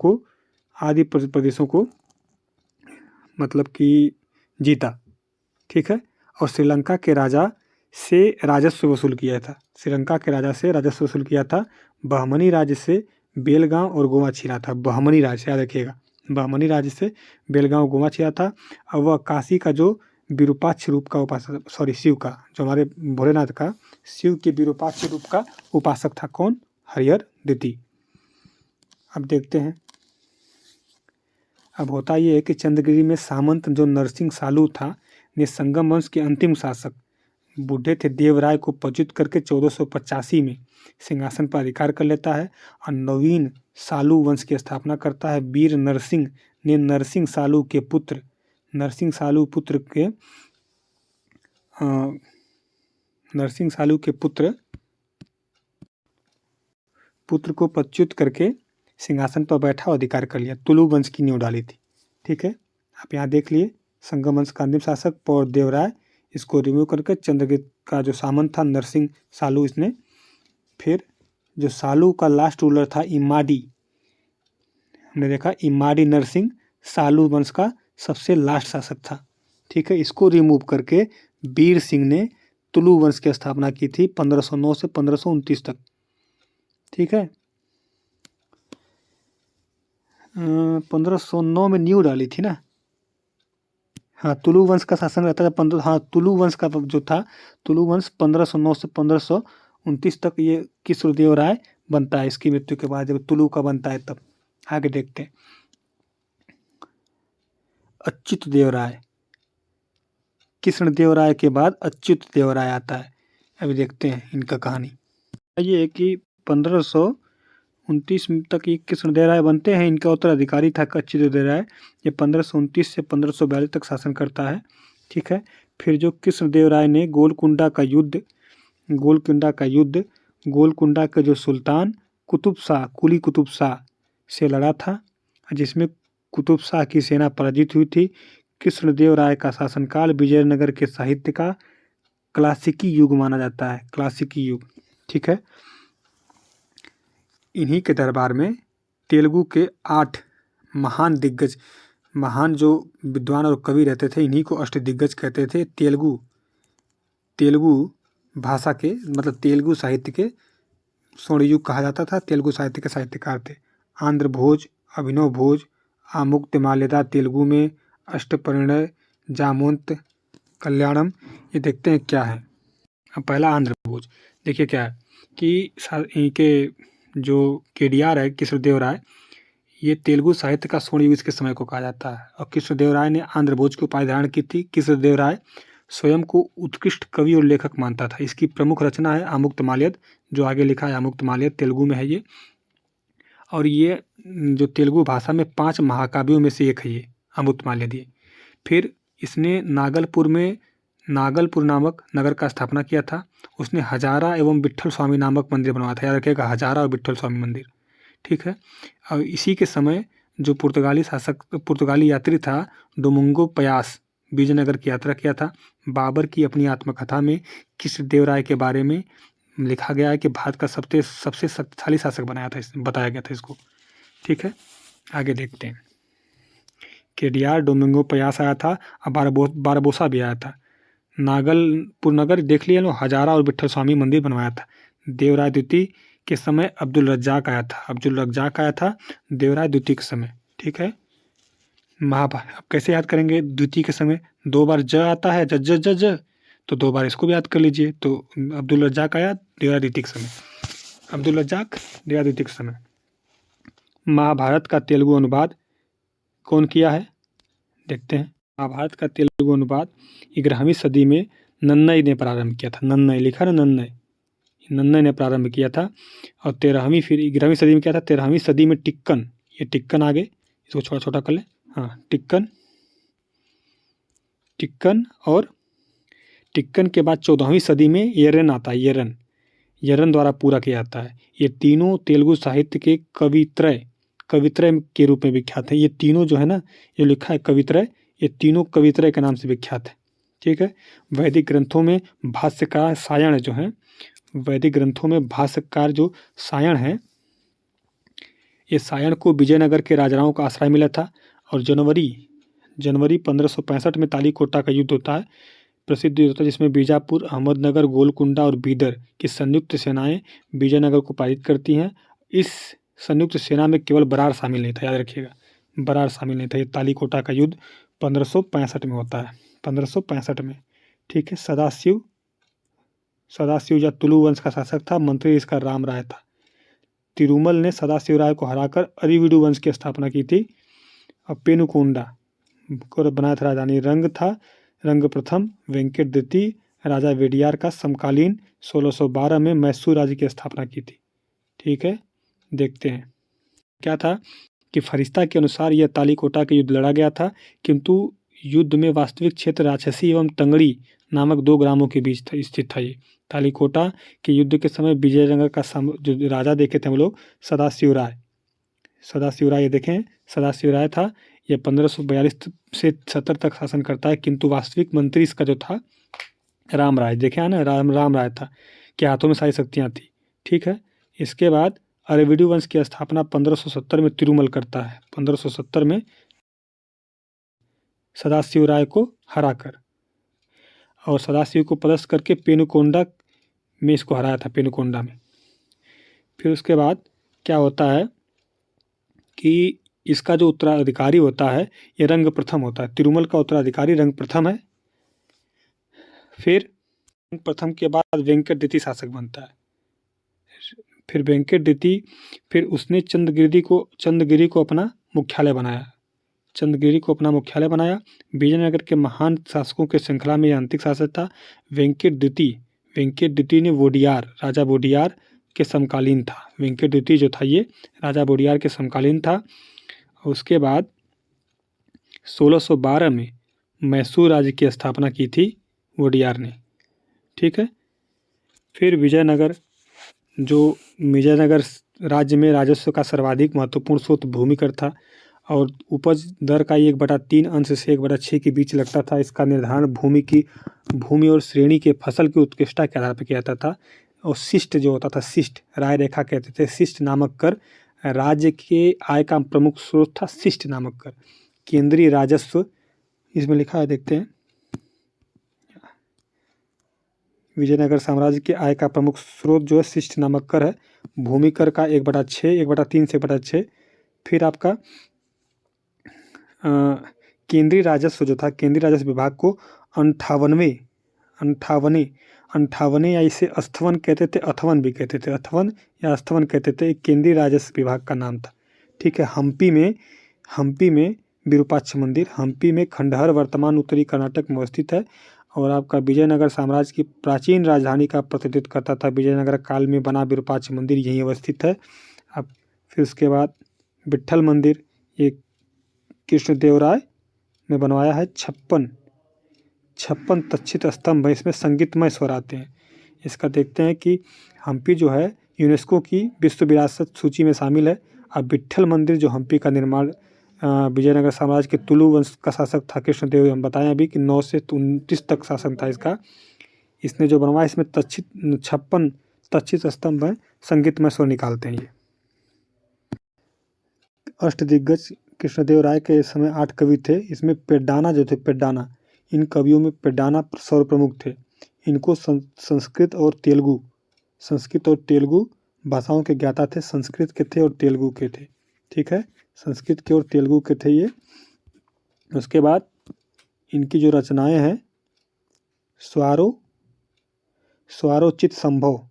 को मतलब कि जीता। ठीक है, और श्रीलंका के राजा से राजस्व वसूल किया था। बहमनी राज्य से बेलगांव और गोवा छीना था। बहमनी राज्य से, याद रखिएगा, बहमनी राज्य से बेलगांव गोवा छीना था। और वह काशी का जो विरूपाक्ष रूप का उपासक, शिव का, जो हमारे भोलेनाथ का शिव के विरूपाक्ष रूप का उपासक था। कौन? हरिहर द्वितीय। अब देखते हैं। अब होता यह है कि चंद्रगिरी में सामंत जो नरसिंह सालू था ने संगम वंश के अंतिम शासक बूढ़े थे देवराय को पराजित करके 1485 में सिंहासन पर अधिकार कर लेता है और नवीन सालू वंश की स्थापना करता है। वीर नरसिंह ने नरसिंह सालू के पुत्र को पदच्युत करके सिंहासन पर बैठा और अधिकार कर लिया। तुलु वंश की नींव डाली थी। ठीक है, आप यहाँ देख लिए संगम वंश का अंतिम शासक पौर देवराय, इसको रिमूव करके चंद्रगिरी का जो सामंत था नरसिंह सालू इसने। फिर जो सालू का लास्ट रूलर था इमाडी, हमने देखा इमाड़ी नरसिंह सालू वंश का सबसे लास्ट शासक था। ठीक है, इसको रिमूव करके वीर सिंह ने तुलु वंश की स्थापना की थी 1509 से 1529 तक। ठीक है, 1509 में न्यू डाली थी ना। हाँ, तुलु वंश का शासन रहता था हाँ, तुलु वंश का जो था, तुलु वंश 1509 से 1529 तक ये कृष्णदेवराय बनता है। इसकी मृत्यु के बाद जब तुलु का बनता है तब। आगे देखते हैं, अच्युत देवराय। कृष्णदेवराय के बाद अच्युत देवराय आता है। अभी देखते हैं इनका कहानी। ये है कि 1529 तक ये कृष्णदेवराय बनते हैं। इनका उत्तराधिकारी था अच्युत देवराय। ये 1529 से 1542 तक शासन करता है। ठीक है, फिर जो कृष्णदेवराय ने गोलकुंडा का युद्ध गोलकुंडा के जो सुल्तान कुली कुतुब शाह से लड़ा था, जिसमें कुतुब शाह की सेना पराजित हुई थी। कृष्णदेवराय का शासनकाल विजयनगर के साहित्य का क्लासिकी युग माना जाता है, क्लासिकी युग। ठीक है, इन्हीं के दरबार में तेलुगु के 8 महान जो विद्वान और कवि रहते थे, इन्हीं को अष्टदिग्गज कहते थे। तेलुगु भाषा के मतलब तेलुगु साहित्य के स्वर्ण युग कहा जाता था। तेलुगु साहित्य के साहित्यकार थे आंध्र भोज, अभिनव भोज, आमुक्त माल्यदा तेलुगु में, अष्टपरिणय, जामोंत, कल्याणम। ये देखते हैं क्या है। अब पहला आंध्र भोज देखिए क्या है कि इनके जो केडीआर है कृष्णदेवराय, ये तेलुगु साहित्य का स्वर्ण युग इसके समय को कहा जाता है। और कृष्णदेवराय ने आंध्र भोज की उपाधि धारण की थी। कृष्णदेवराय स्वयं को उत्कृष्ट कवि और लेखक मानता था। इसकी प्रमुख रचना है आमुक्त माल्यद, जो आगे लिखा है आमुक्त माल्यद, तेलुगु में है ये। और ये जो तेलुगु भाषा में 5 महाकाव्यों में से एक है ये आमुक्त माल्यद। ये फिर इसने नागलपुर नामक नगर का स्थापना किया था। उसने हजारा एवं विट्ठल स्वामी नामक मंदिर बनवाया था। याद रखिएगा, हजारा और विट्ठल स्वामी मंदिर। ठीक है, और इसी के समय जो पुर्तगाली यात्री था डोमिंगो पयास, विजयनगर की यात्रा किया था। बाबर की अपनी आत्मकथा में कृष्णदेवराय के बारे में लिखा गया है कि भारत का सबसे शक्तिशाली शासक बताया गया था इसको। ठीक है, आगे देखते हैं। केडीआर, डोमिंगो पयास आया था और बारबोसा भी आया था। नागलपुर नगर देख लिया लो, हजारा और विट्ठल स्वामी मंदिर बनवाया था। देवराय द्वितीय के समय अब्दुल रज्जाक आया था देवराय द्वितीय के समय। ठीक है, महाभारत अब कैसे याद करेंगे? द्वितीय के समय 2 बार ज आता है, ज तो 2 बार इसको भी याद कर लीजिए। तो अब्दुल रज्जाक आया देवराय द्वितीय के समय, अब्दुल रज्जाक देवराय द्वितीय के समय। महाभारत का तेलुगु अनुवाद कौन किया है? देखते हैं। महाभारत का तेलुगु अनुवाद 11वीं सदी में नन्नई ने प्रारंभ किया था। नन्नई लिखा ना, नन्नई ने प्रारंभ किया था। और 11वीं सदी में क्या था? 13वीं सदी में टिक्कन, ये टिक्कन आगे इसको छोटा छोटा कर ले। हाँ, टिक्कन और टिक्कन के बाद 14वीं सदी में येरन आता है। येरन द्वारा पूरा किया जाता है। ये तीनों तेलुगु साहित्य के कवित्रय के रूप में विख्यात है। ये तीनों जो है ना, ये लिखा है कवित्रय, ये तीनों कवित्रय के नाम से विख्यात है। ठीक है, वैदिक ग्रंथों में भाष्यकार सायण जो है, सायण है, ये सायण को विजयनगर के राजाओं का आश्रय मिला था। और जनवरी 1565 में तालीकोटा का युद्ध होता है, प्रसिद्ध युद्ध होता है, जिसमें बीजापुर, अहमदनगर, गोलकुंडा और बीदर की संयुक्त सेनाएं विजयनगर को पराजित करती हैं। इस संयुक्त सेना में केवल बरार शामिल नहीं था, याद रखिएगा, बरार शामिल नहीं था। ये तालीकोटा का युद्ध 1565 में होता है, 1565 में। ठीक है, सदाशिव या तुलु वंश का शासक था, मंत्री इसका राम राय था। तिरुमल ने सदाशिव राय को हराकर अरिविडु वंश की स्थापना की थी। और पेनुकोंडा को बनाया था राजधानी। रंग प्रथम वेंकट द्वितीय राजा वेडियार का समकालीन 1612 में मैसूर राज्य की स्थापना की थी। ठीक है, देखते हैं क्या था कि फरिश्ता के अनुसार यह तालीकोटा के युद्ध लड़ा गया था, किंतु युद्ध में वास्तविक क्षेत्र राक्षसी एवं तंगड़ी नामक 2 ग्रामों के बीच स्थित था। ये तालीकोटा के युद्ध के समय विजयनगर का जो राजा देखे थे हम लोग, सदाशिव राय, ये देखें, सदाशिव राय था। ये 1542 से 70 तक शासन करता है, किंतु वास्तविक मंत्री इसका जो था राम राय, देखे ना, राम राय था, के हाथों में सारी शक्तियाँ थी। ठीक है, इसके बाद अरविडु वंश की स्थापना 1570 में तिरुमल करता है, 1570 में सदाशिव राय को हराकर, और सदाशिव को पदस्थ करके पेनुकोंडा में इसको हराया था, पेनुकोंडा में। फिर उसके बाद क्या होता है कि इसका जो उत्तराधिकारी होता है ये रंग प्रथम होता है, तिरुमल का उत्तराधिकारी रंग प्रथम है। फिर रंग प्रथम के बाद वेंकट द्वितीय शासक बनता है। फिर वेंकट द्वितीय, फिर उसने चंद्रगिरी को अपना मुख्यालय बनाया। विजयनगर के महान शासकों के श्रृंखला में यह अंतिम शासक था। वेंकट द्वितीय ने राजा वोडियार के समकालीन था। वेंकट द्वितीय जो था ये राजा वोडियार के समकालीन था। उसके बाद 1612 में मैसूर राज्य की स्थापना की थी वोडियार ने, ठीक है। फिर विजयनगर राज्य में राजस्व का सर्वाधिक महत्वपूर्ण स्रोत भूमिकर था और उपज दर का 1/3 अंश से 1/6 के बीच लगता था। इसका निर्धारण भूमि और श्रेणी के फसल की उत्कृष्टता के आधार पर किया जाता था। और शिष्ट जो होता था, शिष्ट राय रेखा कहते थे, शिष्ट नामक कर राज्य के आय का प्रमुख स्रोत था। शिष्ट नामक कर केंद्रीय राजस्व इसमें लिखा है, देखते हैं। विजयनगर साम्राज्य के आय का प्रमुख स्रोत जो है शिष्ट नामक कर है। भूमि कर का 1/6, 1/3 से 1/6। फिर आपका केंद्रीय राजस्व जो था, केंद्रीय राजस्व विभाग को 58 या इसे अस्थवन कहते थे, अथवन भी कहते थे, अथवन या अस्थवन कहते थे, केंद्रीय राजस्व विभाग का नाम था, ठीक है। हम्पी में विरूपाक्ष मंदिर, हम्पी में खंडहर वर्तमान उत्तरी कर्नाटक में अवस्थित है और आपका विजयनगर साम्राज्य की प्राचीन राजधानी का प्रतिनिधित्व करता था। विजयनगर काल में बना विरूपाक्ष मंदिर यहीं अवस्थित है। अब फिर उसके बाद विट्ठल मंदिर, ये कृष्णदेवराय ने बनवाया है। 56 तक्षित स्तंभ है, इसमें संगीतमय स्वर आते हैं। इसका देखते हैं कि हम्पी जो है यूनेस्को की विश्व विरासत सूची में शामिल है। अब विट्ठल मंदिर जो हम्पी का निर्माण विजयनगर साम्राज्य के तुलु वंश का शासक था कृष्णदेव, हम बताएं अभी कि 9 से 29 तक शासन था इसका। इसने जो बनवाया, इसमें 56 तक्षित स्तंभ है, संगीतमय स्वर निकालते हैं ये। अष्टदिग्गज कृष्णदेव राय के समय 8 कवि थे। इसमें पेड्डाना जो थे, पेड्डाना, इन कवियों में पेड्डाना सर्वप्रमुख थे। इनको संस्कृत और तेलुगु भाषाओं के ज्ञाता थे। संस्कृत के थे और तेलुगु के थे, ठीक है। संस्कृत के और तेलुगु के थे ये। उसके बाद इनकी जो रचनाएं हैं, स्वारोचित संभव,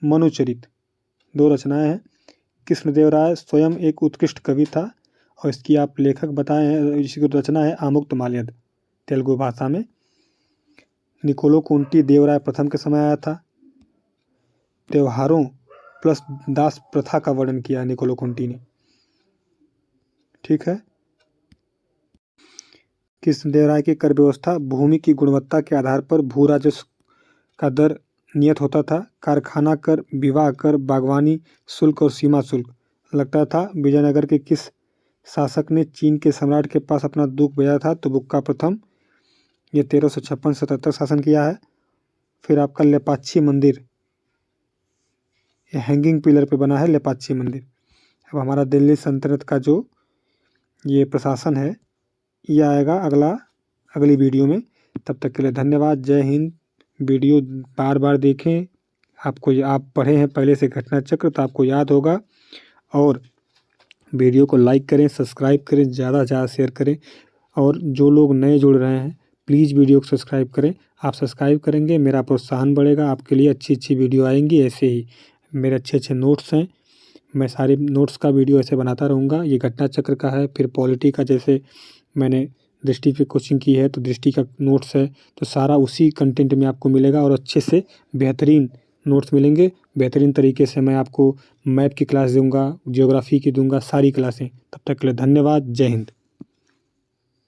मनुचरित, 2 रचनाएं हैं। कृष्णदेव राय स्वयं एक उत्कृष्ट कवि था और इसकी आप लेखक बताए हैं। इसकी रचना है आमुक्तमाल्यद, तेलुगु भाषा में। निकोलो कुंटी देवराय प्रथम के समय आया था। त्योहारों प्लस दास प्रथा का वर्णन किया निकोलो कुंटी ने, ठीक है। कृष्णदेव राय की कर व्यवस्था भूमि की गुणवत्ता के आधार पर भू राजस्व का दर नियत होता था। कारखाना कर, विवाह कर, बागवानी शुल्क और सीमा शुल्क लगता था। विजयनगर के किस शासक ने चीन के सम्राट के पास अपना दुख भेजा था? तो बुक्का प्रथम, ये 1356-77 शासन किया है। फिर आपका लेपाक्षी मंदिर, ये हैंगिंग पिलर पे बना है लेपाक्षी मंदिर। अब हमारा दिल्ली सल्तनत का जो ये प्रशासन है ये आएगा अगली वीडियो में। तब तक के लिए धन्यवाद, जय हिंद। वीडियो बार बार देखें, आप पढ़े हैं पहले से घटना चक्र तो आपको याद होगा। और वीडियो को लाइक करें, सब्सक्राइब करें, ज़्यादा से ज़्यादा शेयर करें। और जो लोग नए जुड़ रहे हैं प्लीज़ वीडियो को सब्सक्राइब करें। आप सब्सक्राइब करेंगे मेरा प्रोत्साहन बढ़ेगा, आपके लिए अच्छी वीडियो आएंगी। ऐसे ही मेरे अच्छे नोट्स हैं, मैं सारे नोट्स का वीडियो ऐसे बनाता रहूँगा। ये घटना चक्र का है, फिर पॉलिटी का, जैसे मैंने दृष्टि पे कोचिंग की है तो दृष्टि का नोट्स है, तो सारा उसी कंटेंट में आपको मिलेगा और अच्छे से बेहतरीन नोट्स मिलेंगे। बेहतरीन तरीके से मैं आपको मैथ की क्लास दूंगा, ज्योग्राफी की दूंगा, सारी क्लासें। तब तक के लिए धन्यवाद, जय हिंद।